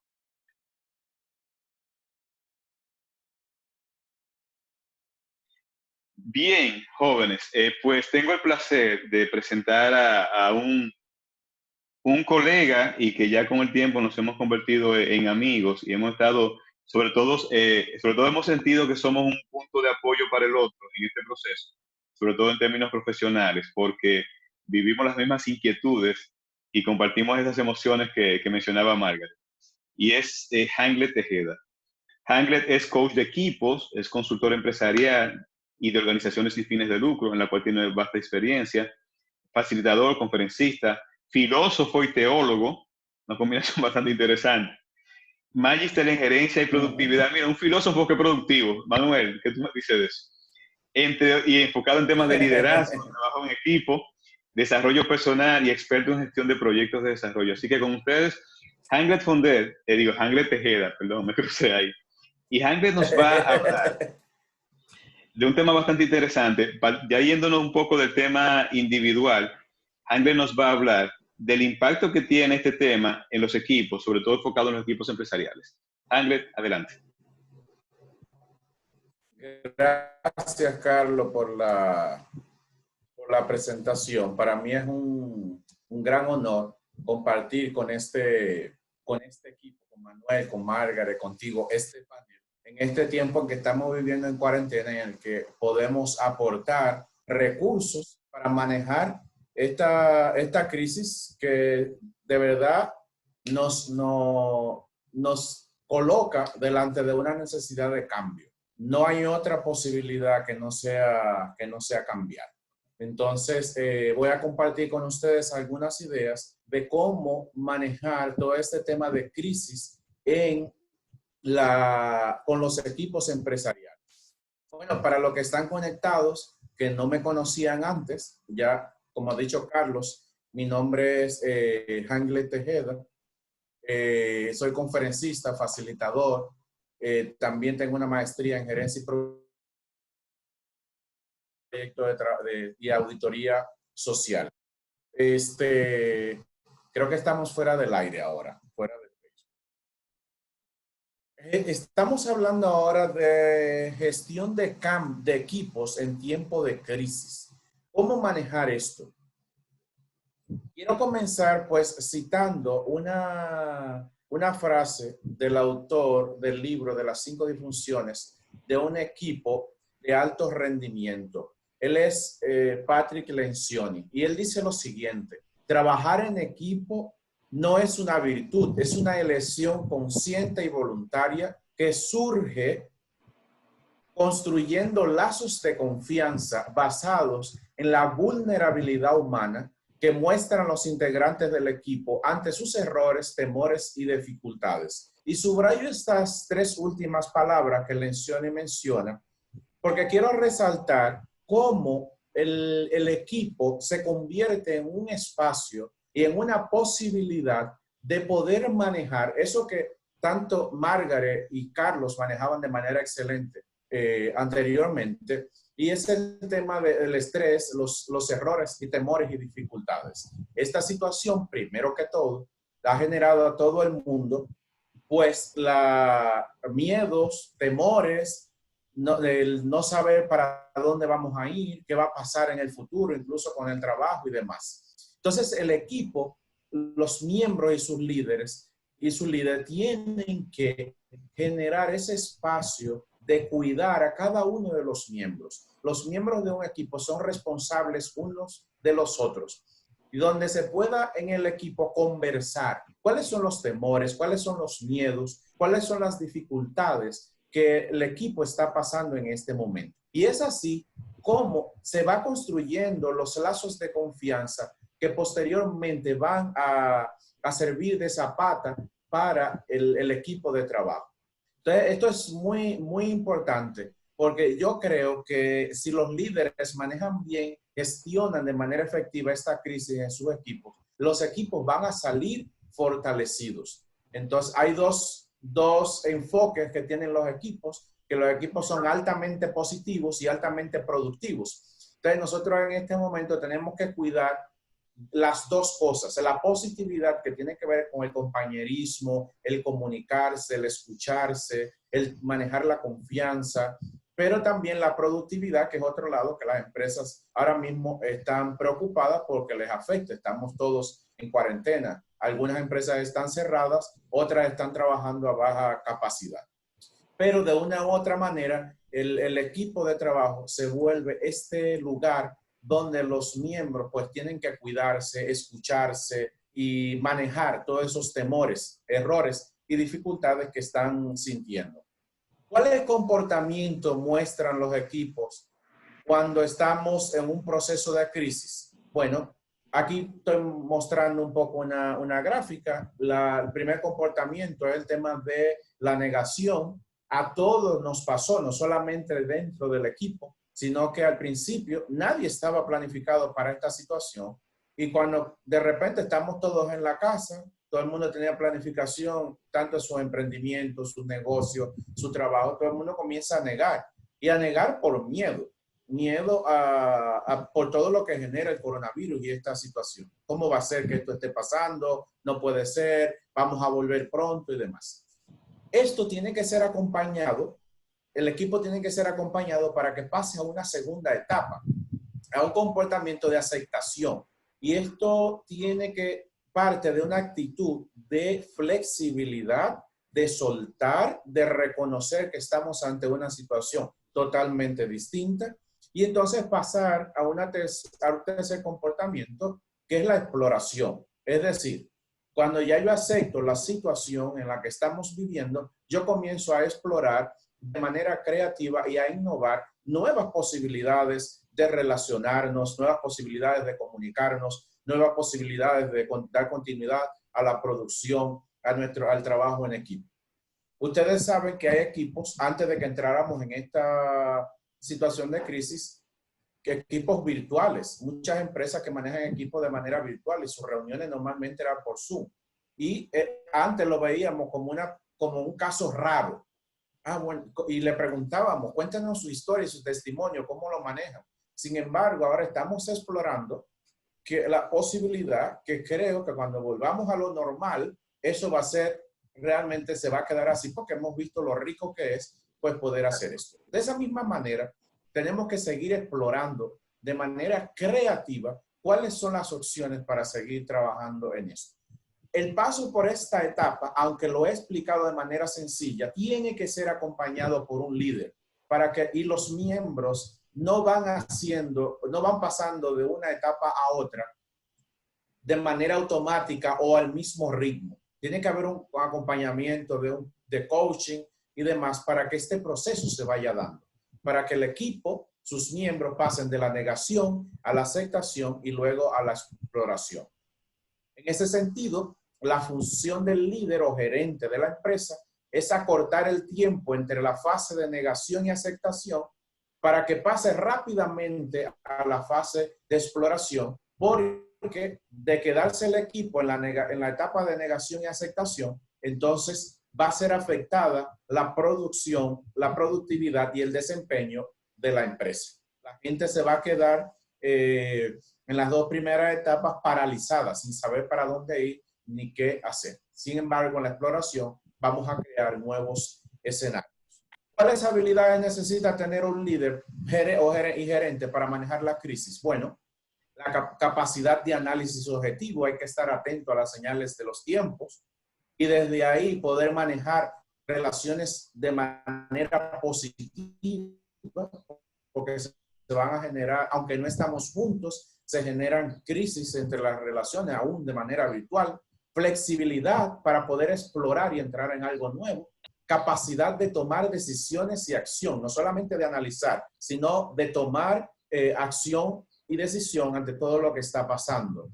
[SPEAKER 1] Bien, jóvenes, pues tengo el placer de presentar a un colega y que ya con el tiempo nos hemos convertido en amigos y hemos estado, sobre todo hemos sentido que somos un punto de apoyo para el otro en este proceso, sobre todo en términos profesionales, porque vivimos las mismas inquietudes y compartimos esas emociones que mencionaba Margaret. Y es Hanglet Tejeda. Hanglet es coach de equipos, es consultor empresarial y de organizaciones sin fines de lucro, en la cual tiene vasta experiencia, facilitador, conferencista, filósofo y teólogo, una combinación bastante interesante. Magíster en gerencia y productividad. Mira, un filósofo que productivo. Manuel, ¿qué tú me dices de eso? Y enfocado en temas de liderazgo, trabajo en equipo, desarrollo personal y experto en gestión de proyectos de desarrollo. Así que con ustedes, Hanglet Hanglet Tejeda, perdón, me crucé ahí. Y Hanglet nos va a hablar de un tema bastante interesante. Ya yéndonos un poco del tema individual, Hanglet nos va a hablar del impacto que tiene este tema en los equipos, sobre todo enfocado en los equipos empresariales. Hanglet, adelante.
[SPEAKER 2] Gracias, Carlos, por la presentación. Para mí es un gran honor compartir con este equipo, con Manuel, con Margaret, contigo, este panel, en este tiempo en que estamos viviendo en cuarentena, en el que podemos aportar recursos para manejar esta crisis que de verdad nos coloca delante de una necesidad de cambio. No hay otra posibilidad que no sea cambiar. Entonces, voy a compartir con ustedes algunas ideas de cómo manejar todo este tema de crisis con los equipos empresariales. Bueno, para los que están conectados, que no me conocían antes, ya como ha dicho Carlos, mi nombre es Hanglet Tejeda. Soy conferencista, facilitador. También tengo una maestría en gerencia y proyecto y auditoría social. Creo que estamos fuera del aire ahora, fuera del pecho. Estamos hablando ahora de gestión de equipos en tiempo de crisis. ¿Cómo manejar esto? Quiero comenzar pues citando una frase del autor del libro de las 5 disfunciones de un equipo de alto rendimiento. Él es Patrick Lencioni y él dice lo siguiente: trabajar en equipo no es una virtud, es una elección consciente y voluntaria que surge construyendo lazos de confianza basados en la vulnerabilidad humana que muestran los integrantes del equipo ante sus errores, temores y dificultades. Y subrayo estas 3 últimas palabras que Lencioni menciona, porque quiero resaltar cómo el equipo se convierte en un espacio y en una posibilidad de poder manejar eso que tanto Margaret y Carlos manejaban de manera excelente anteriormente, y es el tema del estrés, los errores y temores y dificultades. Esta situación, primero que todo, ha generado a todo el mundo, pues, miedos, temores, el no saber para dónde vamos a ir, qué va a pasar en el futuro, incluso con el trabajo y demás. Entonces, el equipo, los miembros y sus líderes tienen que generar ese espacio de cuidar a cada uno de los miembros. Los miembros de un equipo son responsables unos de los otros, y donde se pueda en el equipo conversar cuáles son los temores, cuáles son los miedos, cuáles son las dificultades que el equipo está pasando en este momento. Y es así como se va construyendo los lazos de confianza que posteriormente van a servir de zapata para el equipo de trabajo. Entonces, esto es muy, muy importante, porque yo creo que si los líderes manejan bien, gestionan de manera efectiva esta crisis en sus equipos, los equipos van a salir fortalecidos. Entonces, hay dos enfoques que tienen los equipos, que los equipos son altamente positivos y altamente productivos. Entonces, nosotros en este momento tenemos que cuidar las 2 cosas: la positividad, que tiene que ver con el compañerismo, el comunicarse, el escucharse, el manejar la confianza, pero también la productividad, que es otro lado que las empresas ahora mismo están preocupadas porque les afecta. Estamos todos en cuarentena. Algunas empresas están cerradas, otras están trabajando a baja capacidad. Pero de una u otra manera, el equipo de trabajo se vuelve este lugar donde los miembros pues tienen que cuidarse, escucharse y manejar todos esos temores, errores y dificultades que están sintiendo. ¿Cuál es el comportamiento muestran los equipos cuando estamos en un proceso de crisis? Bueno, aquí estoy mostrando un poco una gráfica. El primer comportamiento es el tema de la negación. A todos nos pasó, no solamente dentro del equipo, sino que al principio nadie estaba planificado para esta situación. Y cuando de repente estamos todos en la casa, todo el mundo tenía planificación, tanto su emprendimiento, su negocio, su trabajo, todo el mundo comienza a negar. Y a negar por miedo. Miedo por todo lo que genera el coronavirus y esta situación. ¿Cómo va a ser que esto esté pasando? No puede ser, vamos a volver pronto y demás. Esto tiene que ser acompañado, el equipo tiene que ser acompañado para que pase a una segunda etapa, a un comportamiento de aceptación. Y esto tiene que parte de una actitud de flexibilidad, de soltar, de reconocer que estamos ante una situación totalmente distinta y entonces pasar a un tercer comportamiento que es la exploración. Es decir, cuando ya yo acepto la situación en la que estamos viviendo, yo comienzo a explorar de manera creativa y a innovar nuevas posibilidades de relacionarnos, nuevas posibilidades de comunicarnos, nuevas posibilidades de dar continuidad a la producción, al trabajo en equipo. Ustedes saben que hay equipos, antes de que entráramos en esta situación de crisis, que equipos virtuales. Muchas empresas que manejan equipos de manera virtual y sus reuniones normalmente eran por Zoom. Y antes lo veíamos como un caso raro. Bueno, y le preguntábamos, cuéntanos su historia y su testimonio, cómo lo manejan. Sin embargo, ahora estamos explorando que la posibilidad que creo que cuando volvamos a lo normal, eso va a ser, realmente se va a quedar así porque hemos visto lo rico que es, pues poder hacer esto. De esa misma manera, tenemos que seguir explorando de manera creativa cuáles son las opciones para seguir trabajando en esto. El paso por esta etapa, aunque lo he explicado de manera sencilla, tiene que ser acompañado por un líder y los miembros no van pasando de una etapa a otra de manera automática o al mismo ritmo. Tiene que haber un acompañamiento de coaching y demás para que este proceso se vaya dando, para que el equipo, sus miembros pasen de la negación a la aceptación y luego a la exploración. En ese sentido, la función del líder o gerente de la empresa es acortar el tiempo entre la fase de negación y aceptación para que pase rápidamente a la fase de exploración, porque de quedarse el equipo en la etapa de negación y aceptación, entonces va a ser afectada la producción, la productividad y el desempeño de la empresa. La gente se va a quedar en las dos primeras etapas paralizadas, sin saber para dónde ir ni qué hacer. Sin embargo, en la exploración vamos a crear nuevos escenarios. ¿Cuáles habilidades necesita tener un líder y gerente para manejar la crisis? Bueno, la capacidad de análisis objetivo, hay que estar atento a las señales de los tiempos y desde ahí poder manejar relaciones de manera positiva, porque se van a generar, aunque no estamos juntos, se generan crisis entre las relaciones aún de manera virtual. Flexibilidad para poder explorar y entrar en algo nuevo. Capacidad de tomar decisiones y acción, no solamente de analizar, sino de tomar acción y decisión ante todo lo que está pasando.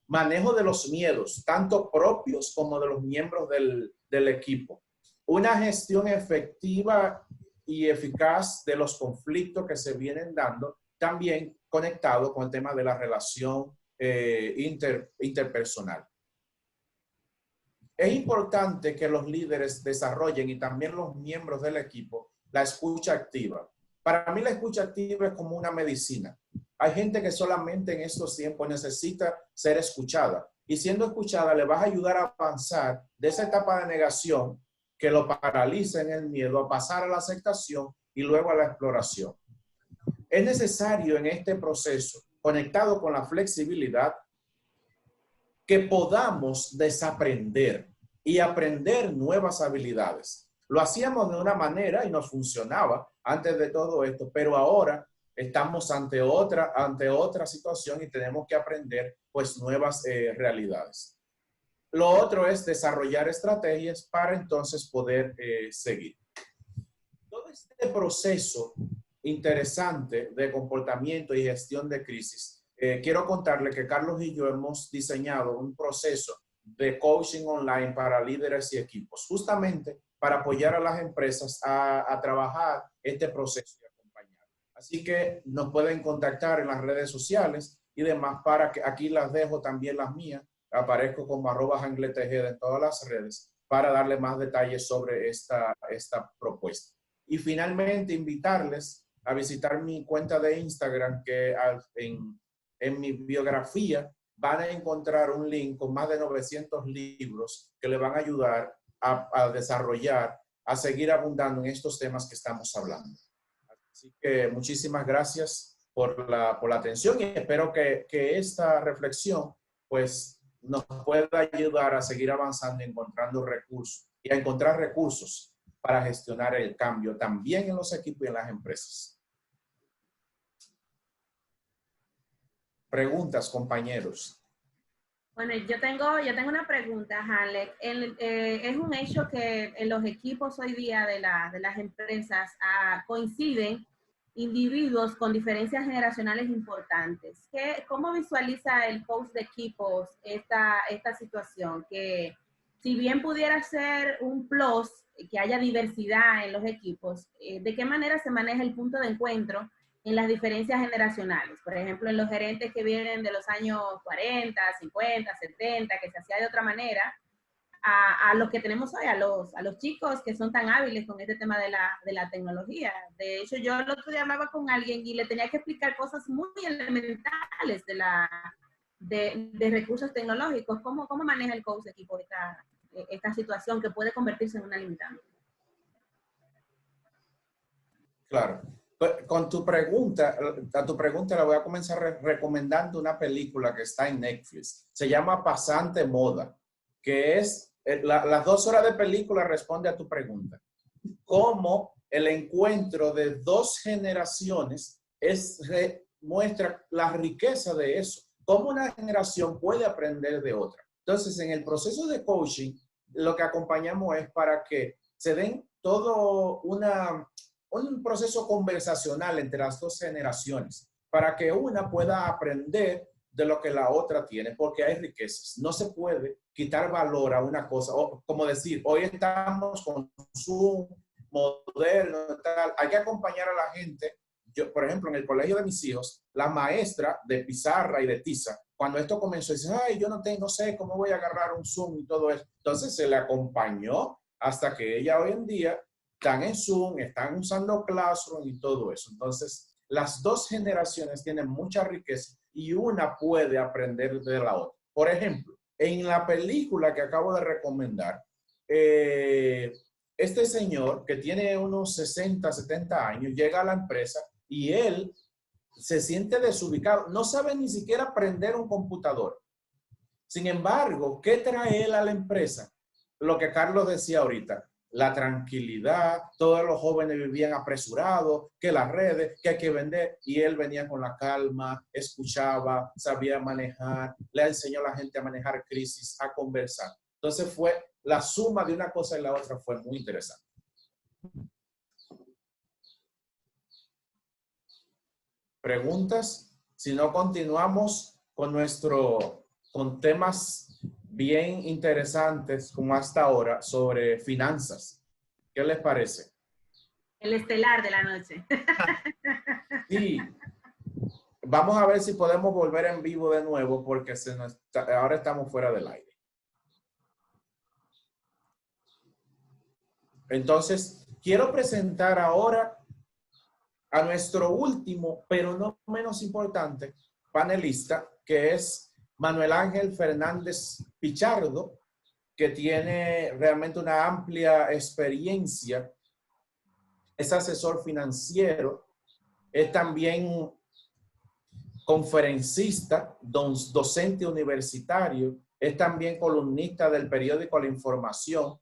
[SPEAKER 2] Manejo de los miedos, tanto propios como de los miembros del equipo. Una gestión efectiva y eficaz de los conflictos que se vienen dando, también conectado con el tema de la relación interpersonal. Es importante que los líderes desarrollen y también los miembros del equipo la escucha activa. Para mí la escucha activa es como una medicina. Hay gente que solamente en estos tiempos necesita ser escuchada y siendo escuchada le vas a ayudar a avanzar de esa etapa de negación que lo paraliza en el miedo a pasar a la aceptación y luego a la exploración. Es necesario en este proceso, conectado con la flexibilidad, que podamos desaprender y aprender nuevas habilidades. Lo hacíamos de una manera y nos funcionaba antes de todo esto, pero ahora estamos ante otra situación y tenemos que aprender pues nuevas realidades. Lo otro es desarrollar estrategias para entonces poder seguir. Todo este proceso interesante de comportamiento y gestión de crisis, quiero contarle que Carlos y yo hemos diseñado un proceso de coaching online para líderes y equipos, justamente para apoyar a las empresas a trabajar este proceso y acompañar. Así que nos pueden contactar en las redes sociales y demás, para que aquí las dejo también las mías. Aparezco como @jangletejeda en todas las redes para darle más detalles sobre esta propuesta. Y finalmente invitarles a visitar mi cuenta de Instagram, que en mi biografía van a encontrar un link con más de 900 libros que le van a ayudar a desarrollar, a seguir abundando en estos temas que estamos hablando. Así que muchísimas gracias por la atención y espero que esta reflexión pues nos pueda ayudar a seguir avanzando, encontrando recursos y a encontrar recursos para gestionar el cambio también en los equipos y en las empresas. Preguntas, compañeros.
[SPEAKER 4] Bueno, yo tengo una pregunta, Hanley. Es un hecho que en los equipos hoy día de las empresas coinciden individuos con diferencias generacionales importantes. ¿Cómo visualiza el coach de equipos esta situación? Que si bien pudiera ser un plus, que haya diversidad en los equipos, ¿de qué manera se maneja el punto de encuentro en las diferencias generacionales? Por ejemplo, en los gerentes que vienen de los años 40, 50, 70, que se hacía de otra manera, a los que tenemos hoy, a los chicos que son tan hábiles con este tema de la tecnología. De hecho, yo el otro día hablaba con alguien y le tenía que explicar cosas muy elementales de recursos tecnológicos. ¿Cómo maneja el coach de equipo esta situación que puede convertirse en una limitante?
[SPEAKER 2] Claro. Con tu pregunta, la voy a comenzar recomendando una película que está en Netflix. Se llama Pasante Moda, que es, las 2 horas de película responde a tu pregunta. Cómo el encuentro de 2 generaciones muestra la riqueza de eso. Cómo una generación puede aprender de otra. Entonces, en el proceso de coaching, lo que acompañamos es para que se den todo un proceso conversacional entre las 2 generaciones, para que una pueda aprender de lo que la otra tiene, porque hay riquezas. No se puede quitar valor a una cosa, o como decir, hoy estamos con Zoom, moderno, tal. Hay que acompañar a la gente. Yo, por ejemplo, en el colegio de mis hijos, la maestra de pizarra y de tiza, cuando esto comenzó, dice, ay, yo no sé cómo voy a agarrar un Zoom y todo eso. Entonces se le acompañó hasta que ella hoy en día están en Zoom, están usando Classroom y todo eso. Entonces, las 2 generaciones tienen mucha riqueza y una puede aprender de la otra. Por ejemplo, en la película que acabo de recomendar, este señor que tiene unos 60, 70 años, llega a la empresa y él se siente desubicado. No sabe ni siquiera prender un computador. Sin embargo, ¿qué trae él a la empresa? Lo que Carlos decía ahorita. La tranquilidad, todos los jóvenes vivían apresurados, que las redes, que hay que vender, y él venía con la calma, escuchaba, sabía manejar, le enseñó a la gente a manejar crisis, a conversar. Entonces fue la suma de una cosa y la otra, fue muy interesante. ¿Preguntas? Si no, continuamos con temas bien interesantes como hasta ahora sobre finanzas. ¿Qué les parece?
[SPEAKER 4] El estelar de la noche.
[SPEAKER 2] Sí. Vamos a ver si podemos volver en vivo de nuevo porque ahora estamos fuera del aire. Entonces, quiero presentar ahora a nuestro último, pero no menos importante, panelista, que es Manuel Ángel Fernández Pichardo, que tiene realmente una amplia experiencia. Es asesor financiero, es también conferencista, docente universitario, es también columnista del periódico La Información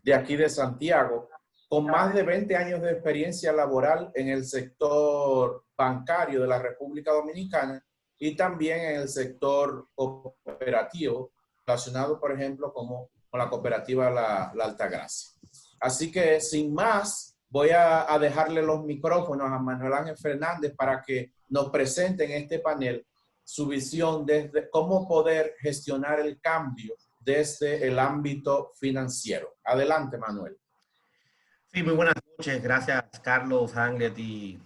[SPEAKER 2] de aquí de Santiago. con más de 20 años de experiencia laboral en el sector bancario de la República Dominicana y también en el sector cooperativo, relacionado, por ejemplo, con la cooperativa La Altagracia. Así que, sin más, voy a dejarle los micrófonos a Manuel Ángel Fernández para que nos presente en este panel su visión desde cómo poder gestionar el cambio desde el ámbito financiero. Adelante, Manuel.
[SPEAKER 3] Sí, muy buenas noches. Gracias, Carlos, Anglet y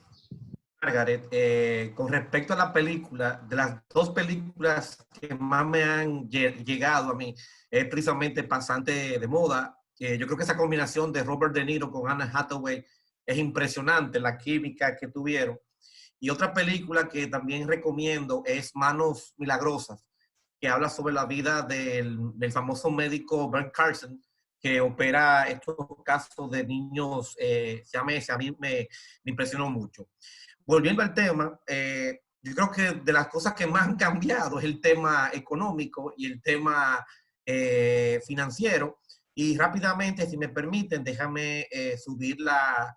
[SPEAKER 3] Margaret. Con respecto a la película, de las dos películas que más me han llegado a mí, es precisamente Pasante de Moda. Yo creo que esa combinación de Robert De Niro con Anne Hathaway es impresionante, la química que tuvieron. Y otra película que también recomiendo es Manos Milagrosas, que habla sobre la vida del famoso médico Brent Carson, que opera estos casos de niños siameses. A mí me impresionó mucho. Volviendo al tema, yo creo que de las cosas que más han cambiado es el tema económico y el tema financiero. Y rápidamente, si me permiten, déjame subir la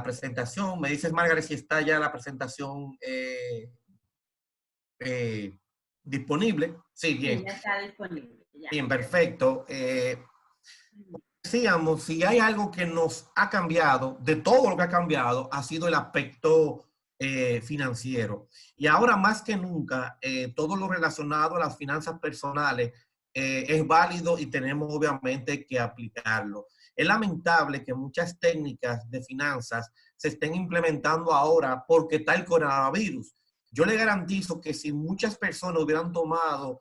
[SPEAKER 3] presentación. Me dices, Margaret, si está ya la presentación disponible. Sí, bien.
[SPEAKER 4] Sí, ya está disponible. Ya.
[SPEAKER 3] Bien, perfecto. Decíamos, si hay algo que nos ha cambiado, de todo lo que ha cambiado, ha sido el aspecto financiero. Y ahora más que nunca, todo lo relacionado a las finanzas personales es válido y tenemos obviamente que aplicarlo. Es lamentable que muchas técnicas de finanzas se estén implementando ahora porque está el coronavirus. Yo le garantizo que si muchas personas hubieran tomado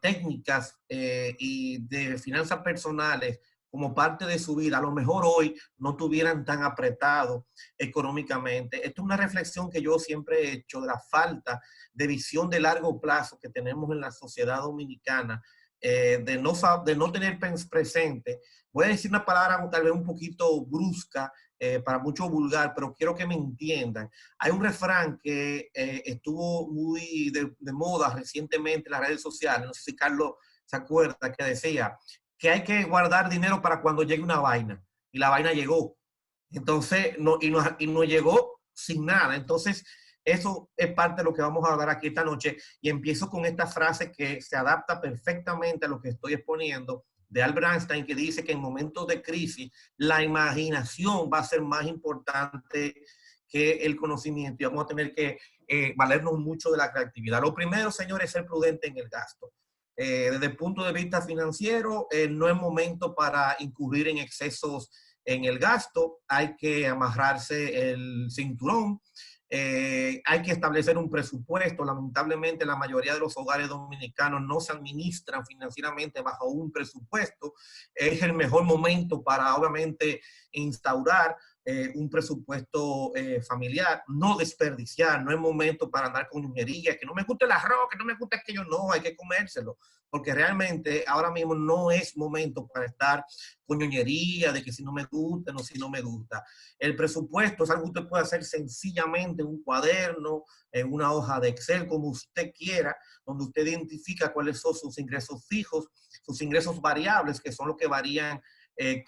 [SPEAKER 3] técnicas y de finanzas personales como parte de su vida, a lo mejor hoy no tuvieran tan apretado económicamente. Esto es una reflexión que yo siempre he hecho de la falta de visión de largo plazo que tenemos en la sociedad dominicana, de no tener presente. Voy a decir una palabra tal vez un poquito brusca, para mucho vulgar, pero quiero que me entiendan. Hay un refrán que estuvo muy de moda recientemente en las redes sociales, no sé si Carlos se acuerda, que decía que hay que guardar dinero para cuando llegue una vaina, y la vaina llegó. Entonces, no llegó sin nada. Entonces, eso es parte de lo que vamos a hablar aquí esta noche, y empiezo con esta frase que se adapta perfectamente a lo que estoy exponiendo, de Albert Einstein, que dice que en momentos de crisis la imaginación va a ser más importante que el conocimiento, y vamos a tener que valernos mucho de la creatividad. Lo primero, señores, es ser prudente en el gasto. Desde el punto de vista financiero, no es momento para incurrir en excesos en el gasto. Hay que amarrarse el cinturón. Hay que establecer un presupuesto. Lamentablemente, la mayoría de los hogares dominicanos no se administran financieramente bajo un presupuesto. Es el mejor momento para, obviamente, instaurar un presupuesto familiar, no desperdiciar. No es momento para andar con ñoñería, que no me gusta el arroz, que no me gusta aquello. No, hay que comérselo, porque realmente ahora mismo no es momento para estar con ñoñería de que si no me gusta, no, si no me gusta. El presupuesto es algo que usted puede hacer sencillamente en un cuaderno, en una hoja de Excel, como usted quiera, donde usted identifica cuáles son sus ingresos fijos, sus ingresos variables, que son los que varían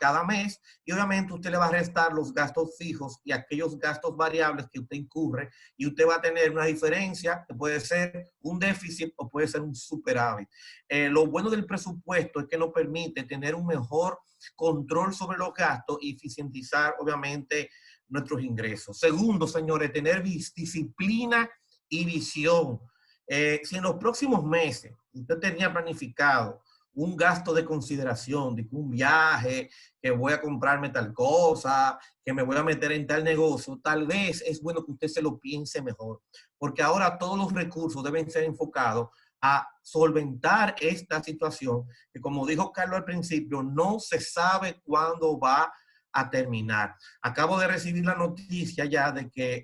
[SPEAKER 3] cada mes, y obviamente usted le va a restar los gastos fijos y aquellos gastos variables que usted incurre, y usted va a tener una diferencia que puede ser un déficit o puede ser un superávit. Lo bueno del presupuesto es que nos permite tener un mejor control sobre los gastos y eficientizar obviamente nuestros ingresos. Segundo, señores, tener disciplina y visión. Si en los próximos meses usted tenía planificado un gasto de consideración, de un viaje, que voy a comprarme tal cosa, que me voy a meter en tal negocio, tal vez es bueno que usted se lo piense mejor, porque ahora todos los recursos deben ser enfocados a solventar esta situación, que como dijo Carlos al principio, no se sabe cuándo va a terminar. Acabo de recibir la noticia ya de que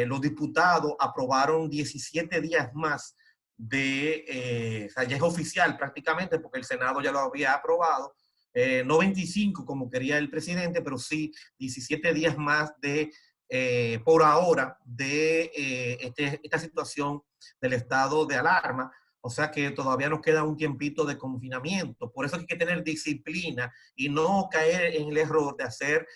[SPEAKER 3] los diputados aprobaron 17 días más o sea, ya es oficial prácticamente, porque el Senado ya lo había aprobado, no 25 como quería el presidente, pero sí 17 días más por ahora de esta situación del estado de alarma, O sea que todavía nos queda un tiempito de confinamiento. Por eso hay que tener disciplina y no caer en el error de hacer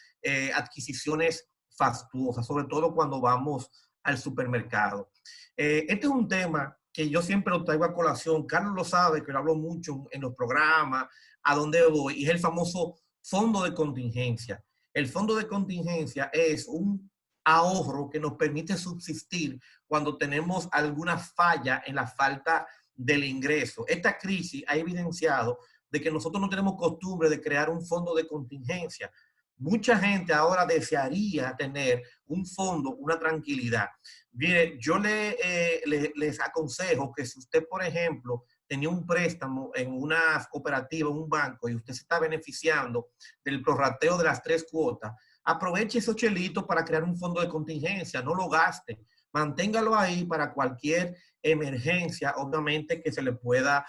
[SPEAKER 3] adquisiciones fastuosas, sobre todo cuando vamos al supermercado. Este es un tema que yo siempre lo traigo a colación. Carlos lo sabe, que lo hablo mucho en los programas, a donde voy, y es el famoso fondo de contingencia. El fondo de contingencia es un ahorro que nos permite subsistir cuando tenemos alguna falla en la falta del ingreso. Esta crisis ha evidenciado de que nosotros no tenemos costumbre de crear un fondo de contingencia. Mucha gente ahora desearía tener un fondo, una tranquilidad. Mire, yo les aconsejo que si usted, por ejemplo, tenía un préstamo en una cooperativa, en un banco, y usted se está beneficiando del prorrateo de las 3 cuotas, aproveche esos chelitos para crear un fondo de contingencia, no lo gaste, manténgalo ahí para cualquier emergencia, obviamente, que se le pueda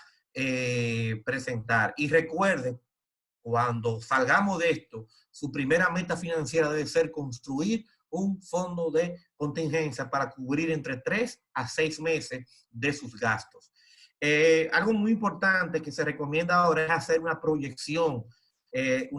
[SPEAKER 3] presentar. Y recuerde, cuando salgamos de esto, su primera meta financiera debe ser construir un fondo de contingencia para cubrir entre 3 a 6 meses de sus gastos. Algo muy importante que se recomienda ahora es hacer una proyección de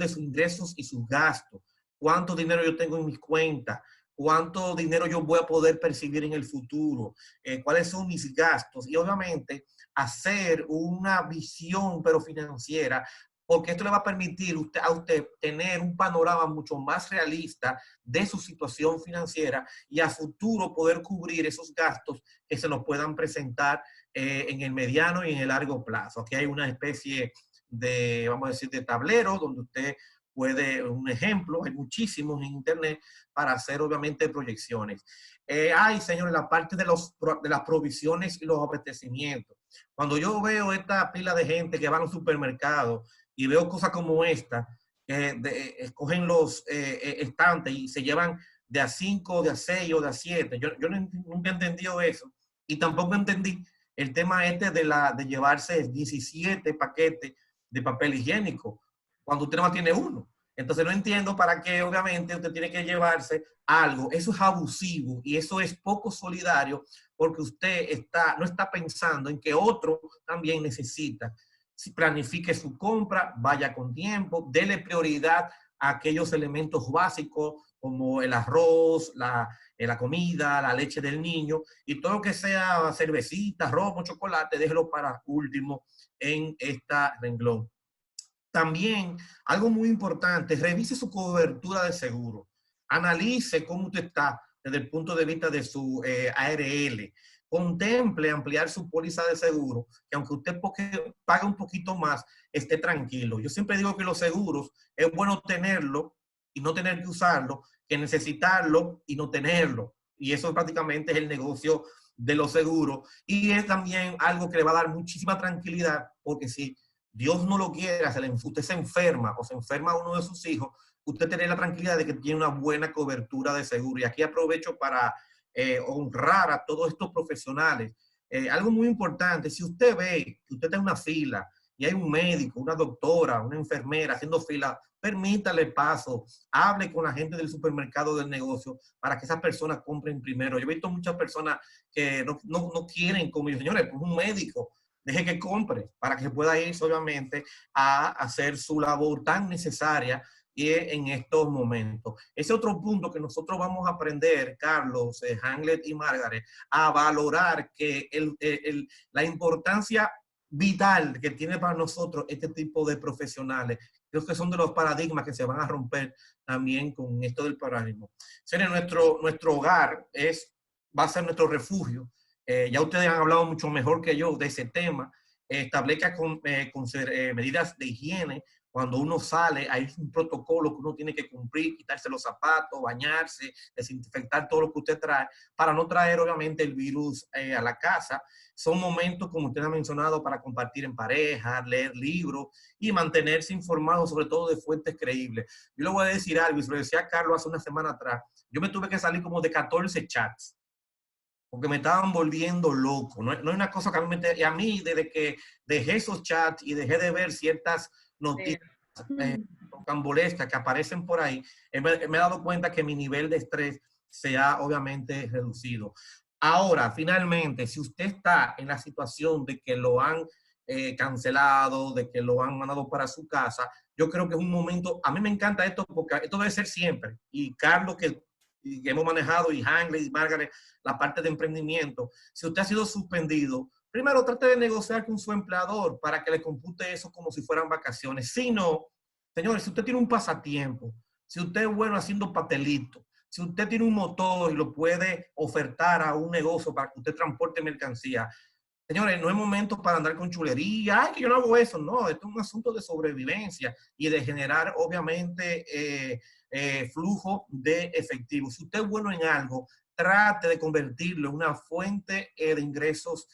[SPEAKER 3] sus ingresos y sus gastos. ¿Cuánto dinero yo tengo en mis cuentas? ¿Cuánto dinero yo voy a poder percibir en el futuro? ¿Cuáles son mis gastos? Y obviamente hacer una visión, pero financiera, porque esto le va a permitir a usted tener un panorama mucho más realista de su situación financiera y a futuro poder cubrir esos gastos que se nos puedan presentar en el mediano y en el largo plazo. Aquí hay una especie de, vamos a decir, de tablero donde usted puede, un ejemplo, hay muchísimos en internet para hacer obviamente proyecciones. Señores, la parte de las provisiones y los abastecimientos. Cuando yo veo esta pila de gente que va al supermercado y veo cosas como esta, escogen los estantes y se llevan de a 5, de a 6 o de a 7. Yo nunca he entendido eso. Y tampoco entendí el tema de llevarse 17 paquetes de papel higiénico cuando usted nada más tiene uno. Entonces no entiendo para qué obviamente usted tiene que llevarse algo. Eso es abusivo y eso es poco solidario porque usted no está pensando en que otro también necesita. Si planifique su compra, vaya con tiempo, dele prioridad a aquellos elementos básicos como el arroz, la comida, la leche del niño y todo lo que sea cervecita, romo, chocolate, déjelo para último en esta renglón. También, algo muy importante, revise su cobertura de seguro. Analice cómo usted está desde el punto de vista de su ARL. Contemple ampliar su póliza de seguro, que aunque usted pague un poquito más, esté tranquilo. Yo siempre digo que los seguros es bueno tenerlo y no tener que usarlo, que necesitarlo y no tenerlo. Y eso prácticamente es el negocio de los seguros. Y es también algo que le va a dar muchísima tranquilidad, porque si Dios no lo quiera, usted se enferma o se enferma uno de sus hijos, usted tiene la tranquilidad de que tiene una buena cobertura de seguro. Y aquí aprovecho para honrar a todos estos profesionales. Algo muy importante, si usted ve que usted está en una fila y hay un médico, una doctora, una enfermera haciendo fila, permítale paso, hable con la gente del supermercado del negocio para que esas personas compren primero. Yo he visto muchas personas que no quieren, como yo, señores, pues un médico, deje que compre para que pueda ir obviamente a hacer su labor tan necesaria y en estos momentos. Ese otro punto que nosotros vamos a aprender, Carlos, Hamlet y Margaret, a valorar que la importancia vital que tiene para nosotros este tipo de profesionales. Creo que son de los paradigmas que se van a romper también con esto del paradigma. Nuestro hogar va a ser nuestro refugio. Ya ustedes han hablado mucho mejor que yo de ese tema. Establezca medidas de higiene. Cuando uno sale, hay un protocolo que uno tiene que cumplir, quitarse los zapatos, bañarse, desinfectar todo lo que usted trae, para no traer obviamente el virus a la casa. Son momentos, como usted ha mencionado, para compartir en pareja, leer libros y mantenerse informado, sobre todo de fuentes creíbles. Yo le voy a decir algo, y se lo decía a Carlos hace una semana atrás. Yo me tuve que salir como de 14 chats, porque me estaban volviendo loco. No es una cosa que a mí, desde que dejé esos chats y dejé de ver ciertas noticias rocambolescas que aparecen por ahí, me he dado cuenta que mi nivel de estrés se ha obviamente reducido. Ahora, finalmente, si usted está en la situación de que lo han cancelado, de que lo han mandado para su casa, yo creo que es un momento, a mí me encanta esto porque esto debe ser siempre. Y Carlos, que hemos manejado, y Hangley y Margaret, la parte de emprendimiento, si usted ha sido suspendido, primero trate de negociar con su empleador para que le compute eso como si fueran vacaciones. Si no, señores, si usted tiene un pasatiempo, si usted es bueno haciendo pastelitos, si usted tiene un motor y lo puede ofertar a un negocio para que usted transporte mercancía, señores, no es momento para andar con chulería. Ay, que yo no hago eso. No, esto es un asunto de sobrevivencia y de generar, obviamente, flujo de efectivo. Si usted es bueno en algo, trate de convertirlo en una fuente de ingresos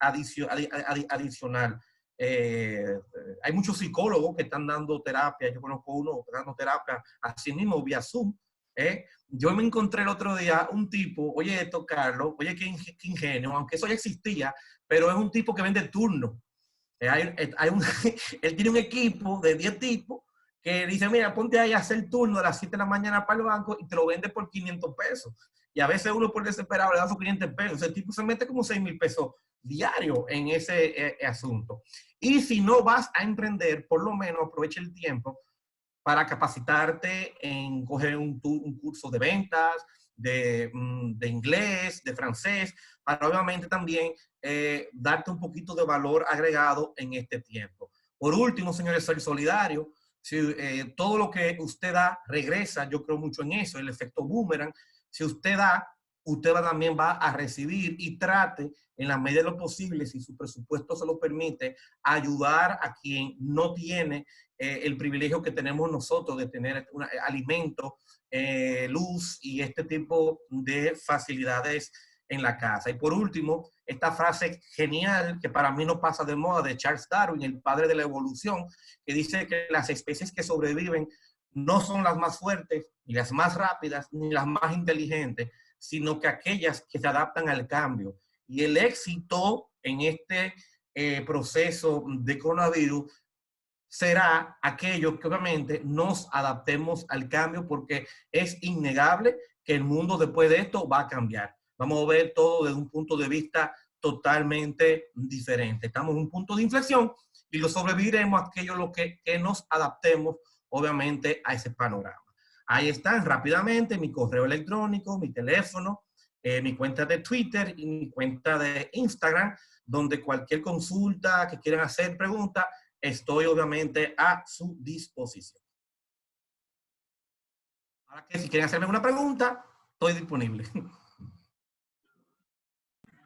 [SPEAKER 3] adicional. Hay muchos psicólogos que están dando terapia. Yo conozco uno que está dando terapia así mismo vía Zoom. Yo me encontré el otro día un tipo, oye esto, Carlos, oye qué ingenio, aunque eso ya existía, pero es un tipo que vende turno. Él tiene un equipo de 10 tipos que dice, mira, ponte ahí a hacer turno de las 7 de la mañana para el banco y te lo vende por 500 pesos. Y a veces uno por desesperado le da sus 500 pesos. El tipo se mete como 6,000 pesos diarios en ese asunto. Y si no vas a emprender, por lo menos aprovecha el tiempo para capacitarte en coger un curso de ventas, de inglés, de francés, para obviamente también darte un poquito de valor agregado en este tiempo. Por último, señores, soy solidario. Si, todo lo que usted da regresa, yo creo mucho en eso, el efecto boomerang. Si usted da, usted también va a recibir, y trate en la medida de lo posible, si su presupuesto se lo permite, ayudar a quien no tiene el privilegio que tenemos nosotros de tener alimento, luz y este tipo de facilidades en la casa. Y por último, esta frase genial que para mí no pasa de moda, de Charles Darwin, el padre de la evolución, que dice que las especies que sobreviven no son las más fuertes, ni las más rápidas, ni las más inteligentes, sino que aquellas que se adaptan al cambio. Y el éxito en este proceso de coronavirus será aquello que obviamente nos adaptemos al cambio, porque es innegable que el mundo después de esto va a cambiar. Vamos a ver todo desde un punto de vista totalmente diferente. Estamos en un punto de inflexión y lo sobreviviremos aquello lo que nos adaptemos obviamente a ese panorama. Ahí están rápidamente mi correo electrónico, mi teléfono, mi cuenta de Twitter y mi cuenta de Instagram, donde cualquier consulta que quieran hacer, pregunta, estoy obviamente a su disposición. Ahora que si quieren hacerme una pregunta, estoy disponible.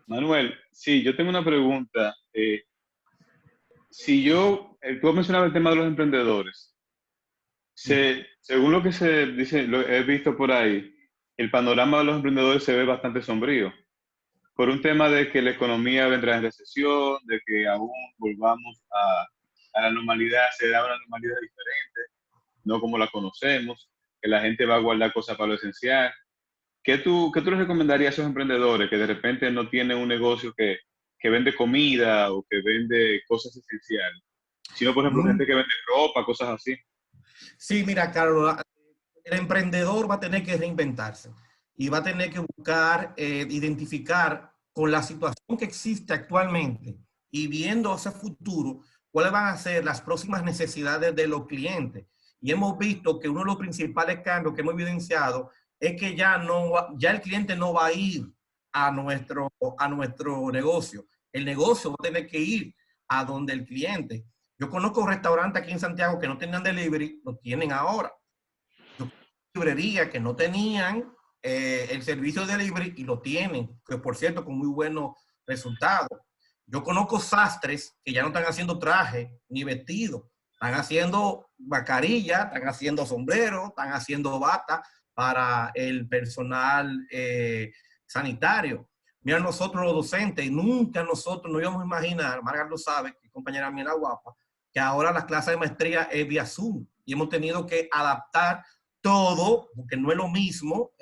[SPEAKER 1] Manuel, sí, yo tengo una pregunta. Tú mencionabas el tema de los emprendedores. Según lo que se dice, lo he visto por ahí, el panorama de los emprendedores se ve bastante sombrío. Por un tema de que la economía vendrá en recesión, de que aún volvamos a la normalidad, se da una normalidad diferente, no como la conocemos, que la gente va a guardar cosas para lo esencial. ¿Qué tú les recomendarías a esos emprendedores que de repente no tienen un negocio que vende comida o que vende cosas esenciales, sino, por ejemplo, gente que vende ropa, cosas así?
[SPEAKER 3] Sí, mira, Carlos, el emprendedor va a tener que reinventarse y va a tener que buscar, identificar con la situación que existe actualmente y viendo hacia el futuro, cuáles van a ser las próximas necesidades de los clientes. Y hemos visto que uno de los principales cambios que hemos evidenciado es que ya el cliente no va a ir a nuestro negocio. El negocio va a tener que ir a donde el cliente. Yo conozco restaurantes aquí en Santiago que no tenían delivery, lo tienen ahora. Yo conozco librerías que no tenían el servicio de delivery y lo tienen, que por cierto con muy buenos resultados. Yo conozco sastres que ya no están haciendo trajes ni vestidos, están haciendo mascarillas, están haciendo sombreros, están haciendo batas para el personal sanitario. Mira, nosotros los docentes, nunca nosotros nos íbamos a imaginar, Margarita lo sabe, que compañera mía la guapa, que ahora las clases de maestría es vía Zoom y hemos tenido que adaptar todo, porque no es lo mismo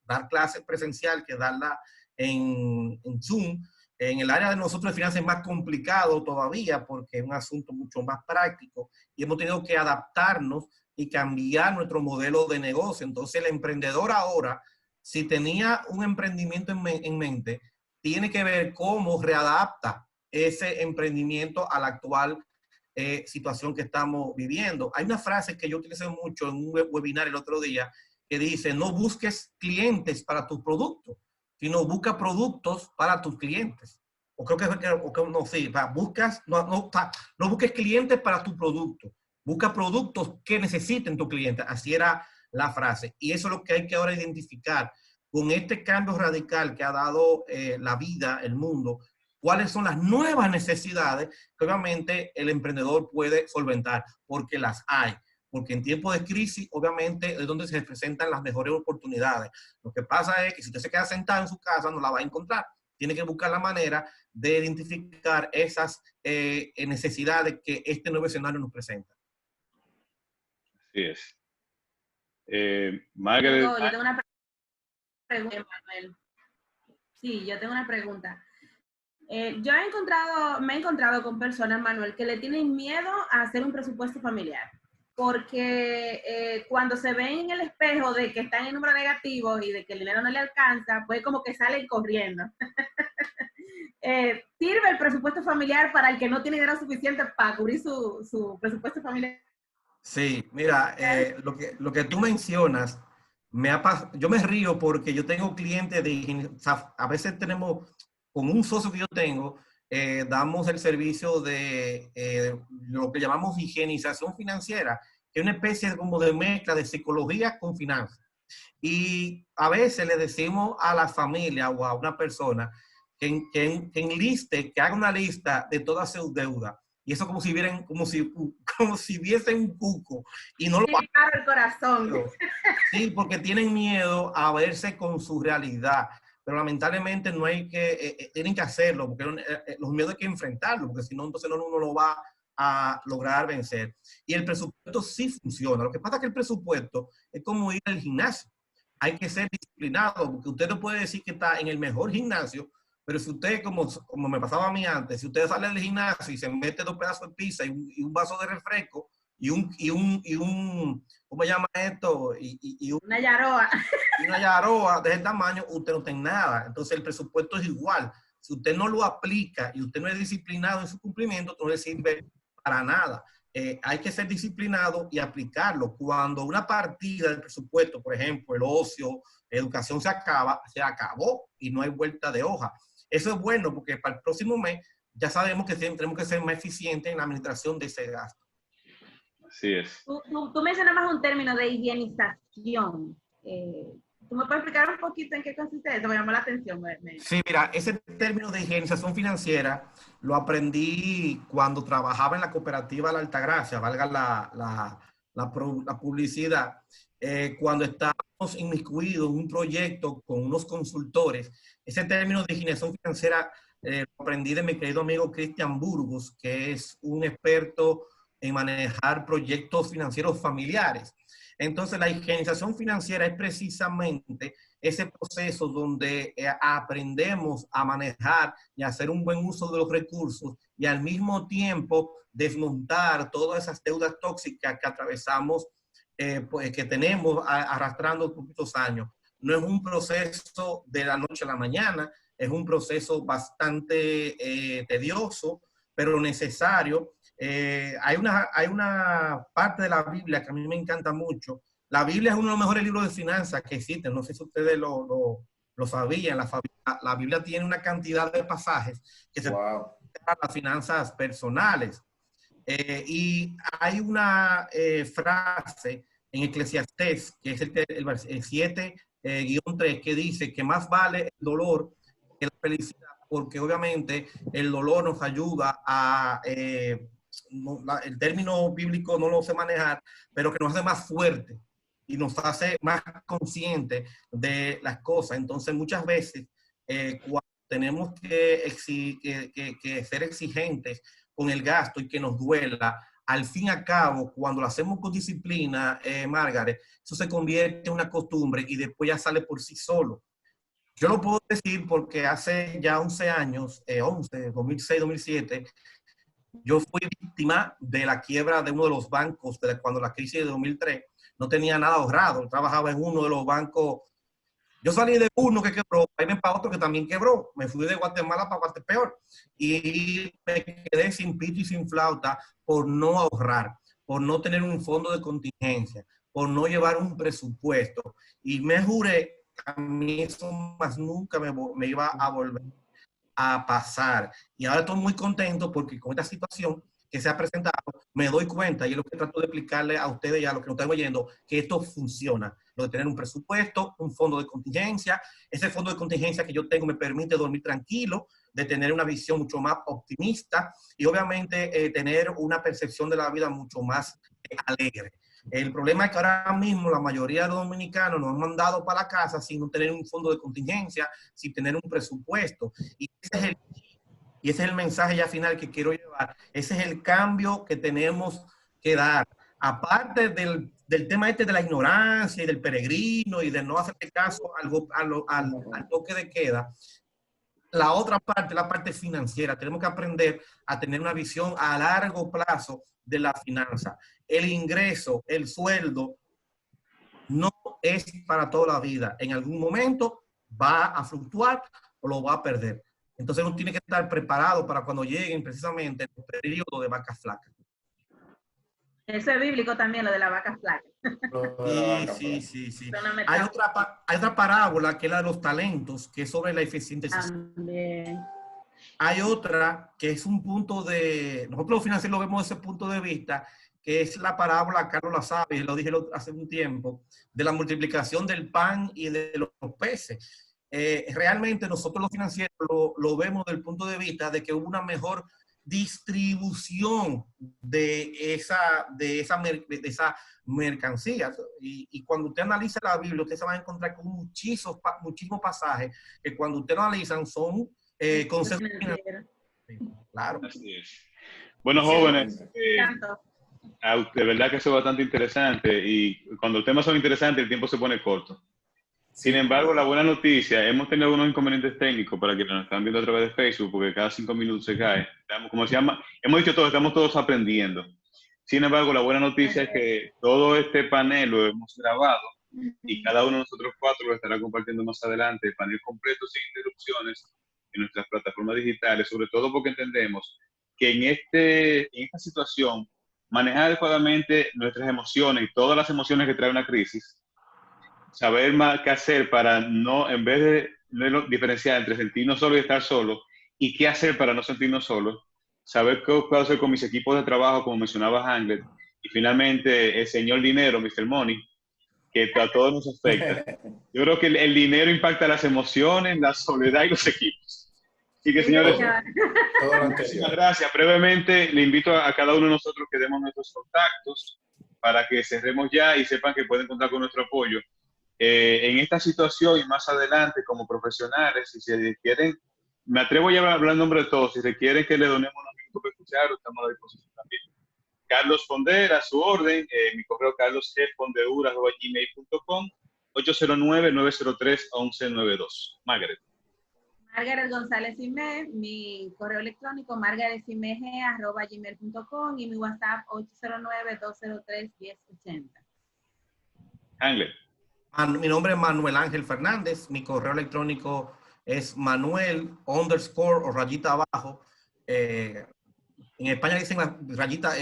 [SPEAKER 3] dar clases presencial que darla en Zoom. En el área de nosotros de finanzas es más complicado todavía porque es un asunto mucho más práctico y hemos tenido que adaptarnos y cambiar nuestro modelo de negocio. Entonces el emprendedor ahora si tenía un emprendimiento en mente, tiene que ver cómo readapta ese emprendimiento a la actual situación que estamos viviendo. Hay una frase que yo utilicé mucho en un webinar el otro día que dice, no busques clientes para tus productos, sino busca productos para tus clientes. O creo que no, sí, no busques clientes para tu producto, busca productos que necesiten tu cliente. Así era la frase. Y eso es lo que hay que ahora identificar. Con este cambio radical que ha dado la vida, el mundo, cuáles son las nuevas necesidades que obviamente el emprendedor puede solventar, porque las hay. Porque en tiempos de crisis, obviamente, es donde se presentan las mejores oportunidades. Lo que pasa es que si usted se queda sentado en su casa, no la va a encontrar. Tiene que buscar la manera de identificar esas necesidades que este nuevo escenario nos presenta.
[SPEAKER 1] Así es. Margaret.
[SPEAKER 4] Yo tengo una pregunta, Manuel. Sí, yo tengo una pregunta. Yo me he encontrado con personas, Manuel, que le tienen miedo a hacer un presupuesto familiar. Porque cuando se ven en el espejo de que están en número negativo y de que el dinero no le alcanza, pues como que salen corriendo. ¿Sirve el presupuesto familiar para el que no tiene dinero suficiente para cubrir su presupuesto familiar?
[SPEAKER 3] Sí, mira, lo que tú mencionas, yo me río porque yo tengo clientes o sea, a veces tenemos, con un socio que yo tengo, damos el servicio de lo que llamamos higienización financiera, que es una especie como de mezcla de psicología con finanzas. Y a veces le decimos a la familia o a una persona que enliste, que haga una lista de todas sus deudas. Y eso como si viesen un cuco. Y no lo
[SPEAKER 4] hagan. El corazón.
[SPEAKER 3] Sí, porque tienen miedo a verse con su realidad. Pero lamentablemente no hay que, tienen que hacerlo, porque los miedos hay que enfrentarlos, porque si no, entonces uno lo va a lograr vencer. Y el presupuesto sí funciona. Lo que pasa es que el presupuesto es como ir al gimnasio. Hay que ser disciplinado, porque usted no puede decir que está en el mejor gimnasio, pero si usted, como me pasaba a mí antes, si usted sale del gimnasio y se mete 2 pedazos de pizza y un vaso de refresco y un ¿cómo se llama esto?
[SPEAKER 4] Una yaroa.
[SPEAKER 3] Una yaroa de ese tamaño, usted no tiene nada. Entonces el presupuesto es igual. Si usted no lo aplica y usted no es disciplinado en su cumplimiento, no le sirve para nada. Hay que ser disciplinado y aplicarlo. Cuando una partida del presupuesto, por ejemplo, el ocio, educación se acabó y no hay vuelta de hoja. Eso es bueno porque para el próximo mes ya sabemos que tenemos que ser más eficientes en la administración de ese gasto.
[SPEAKER 1] Así es.
[SPEAKER 4] Tú mencionabas un término de higienización. ¿Tú me puedes explicar un poquito en qué consiste eso? Me llamó la atención.
[SPEAKER 3] Sí, mira, ese término de higienización financiera lo aprendí cuando trabajaba en la cooperativa La Altagracia, valga la publicidad, cuando estábamos inmiscuidos en un proyecto con unos consultores. Ese término de higienización financiera lo aprendí de mi querido amigo Cristian Burgos, que es un experto en manejar proyectos financieros familiares. Entonces, la higienización financiera es precisamente ese proceso donde aprendemos a manejar y hacer un buen uso de los recursos y al mismo tiempo desmontar todas esas deudas tóxicas que atravesamos, pues, que tenemos arrastrando por muchos años. No es un proceso de la noche a la mañana, es un proceso bastante tedioso, pero necesario. Hay una parte de la Biblia que a mí me encanta mucho. La Biblia es uno de los mejores libros de finanzas que existen. No sé si ustedes lo sabían. La Biblia tiene una cantidad de pasajes que se pueden a las finanzas personales. Y hay una frase en Eclesiastés, que es el 7-3, que dice que más vale el dolor que la felicidad, porque obviamente el dolor nos ayuda a... el término bíblico no lo sé manejar, pero que nos hace más fuerte y nos hace más conscientes de las cosas. Entonces, muchas veces, cuando tenemos que ser exigentes con el gasto y que nos duela, al fin y al cabo, cuando lo hacemos con disciplina, Margaret, eso se convierte en una costumbre y después ya sale por sí solo. Yo lo puedo decir porque hace ya 11 años, 2006, 2007, yo fui víctima de la quiebra de uno de los bancos cuando la crisis de 2003. No tenía nada ahorrado. Trabajaba en uno de los bancos Yo salí de uno que quebró, ahí ven para otro que también quebró. Me fui de Guatemala para Guatepeor y me quedé sin pito y sin flauta por no ahorrar, por no tener un fondo de contingencia, por no llevar un presupuesto. Y me juré que a mí eso más nunca me iba a volver a pasar. Y ahora estoy muy contento porque con esta situación que se ha presentado, me doy cuenta, y es lo que trato de explicarle a ustedes y a los que nos están oyendo, que esto funciona. Lo de tener un presupuesto, un fondo de contingencia. Ese fondo de contingencia que yo tengo me permite dormir tranquilo, de tener una visión mucho más optimista y obviamente tener una percepción de la vida mucho más alegre. El problema es que ahora mismo la mayoría de los dominicanos nos han mandado para la casa sin no tener un fondo de contingencia, sin tener un presupuesto. Y ese es el mensaje ya final que quiero llevar. Ese es el cambio que tenemos que dar. Aparte del tema este de la ignorancia y del peregrino y de no hacerle caso al toque de queda, la otra parte, la parte financiera. Tenemos que aprender a tener una visión a largo plazo de la finanza. El ingreso, el sueldo, no es para toda la vida. En algún momento va a fluctuar o lo va a perder. Entonces uno tiene que estar preparado para cuando lleguen precisamente el periodo de vacas flacas.
[SPEAKER 4] Eso es bíblico también, lo de la vaca flaca.
[SPEAKER 3] Sí. Hay otra parábola que es la de los talentos, que es sobre la eficiencia.
[SPEAKER 4] También.
[SPEAKER 3] Hay otra que es un punto de... Nosotros los financieros lo vemos desde ese punto de vista, que es la parábola, Carlos la sabe, lo dije hace un tiempo, de la multiplicación del pan y de los peces. Realmente nosotros los financieros lo vemos desde el punto de vista de que hubo una mejor distribución de esa mercancía. Y cuando usted analiza la Biblia, usted se va a encontrar con muchísimos pasajes que cuando usted lo analizan son consejos financieros. Claro.
[SPEAKER 1] Así es. Bueno, jóvenes, de verdad que eso es bastante interesante y cuando los temas son interesantes el tiempo se pone corto. Sin embargo, la buena noticia, hemos tenido algunos inconvenientes técnicos para quienes nos están viendo a través de Facebook, porque cada 5 minutos se cae. Como se llama, hemos dicho todo, estamos todos aprendiendo. Sin embargo, la buena noticia es que todo este panel lo hemos grabado y cada uno de nosotros 4 lo estará compartiendo más adelante, el panel completo sin interrupciones en nuestras plataformas digitales, sobre todo porque entendemos que en esta situación, manejar adecuadamente nuestras emociones y todas las emociones que trae una crisis, saber más qué hacer para no, en vez de no diferenciar entre sentirnos solos y estar solos, y qué hacer para no sentirnos solos, saber qué puedo hacer con mis equipos de trabajo, como mencionaba Hanglet, y finalmente el señor dinero, Mr. Money, que a todos nos afecta. Yo creo que el dinero impacta las emociones, la soledad y los equipos. Así que, señores, muchísimas gracias. Brevemente, le invito a cada uno de nosotros que demos nuestros contactos para que cerremos ya y sepan que pueden contar con nuestro apoyo. En esta situación y más adelante como profesionales, si se quieren, me atrevo ya a hablar en nombre de todos, si requieren que le donemos unos minutos para escuchar, estamos a la disposición también. Carlos Fonder, a su orden, mi correo carlosgfondeur@gmail.com, 809-903-1192. Margaret
[SPEAKER 4] González Ime, mi correo electrónico margaretsimeg@gmail.com y mi WhatsApp 809-203-1080.
[SPEAKER 1] Hanglet.
[SPEAKER 3] Mi nombre es Manuel Ángel Fernández, mi correo electrónico es Manuel_o en España dicen rayita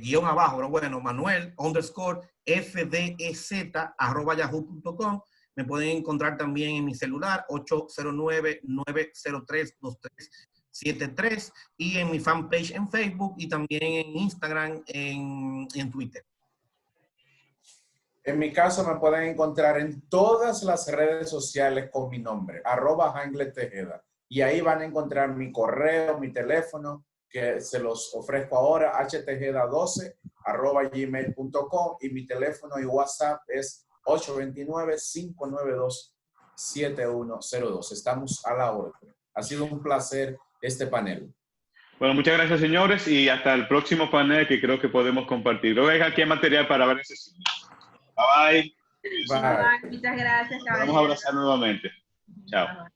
[SPEAKER 3] guión abajo, pero bueno, Manuel_FDEZ@yahoo.com. Me pueden encontrar también en mi celular 809-903-2373 y en mi fanpage en Facebook y también en Instagram, en Twitter.
[SPEAKER 2] En mi caso me pueden encontrar en todas las redes sociales con mi nombre, @HangletTejeda. Y ahí van a encontrar mi correo, mi teléfono, que se los ofrezco ahora, htejeda12@gmail.com, y mi teléfono y WhatsApp es 829-592-7102. Estamos a la orden. Ha sido un placer este panel.
[SPEAKER 1] Bueno, muchas gracias, señores, y hasta el próximo panel que creo que podemos compartir. Luego hay aquí material para ver ese sitio. Bye, bye.
[SPEAKER 4] Bye. Muchas gracias.
[SPEAKER 1] Vamos a abrazar nuevamente. Chao.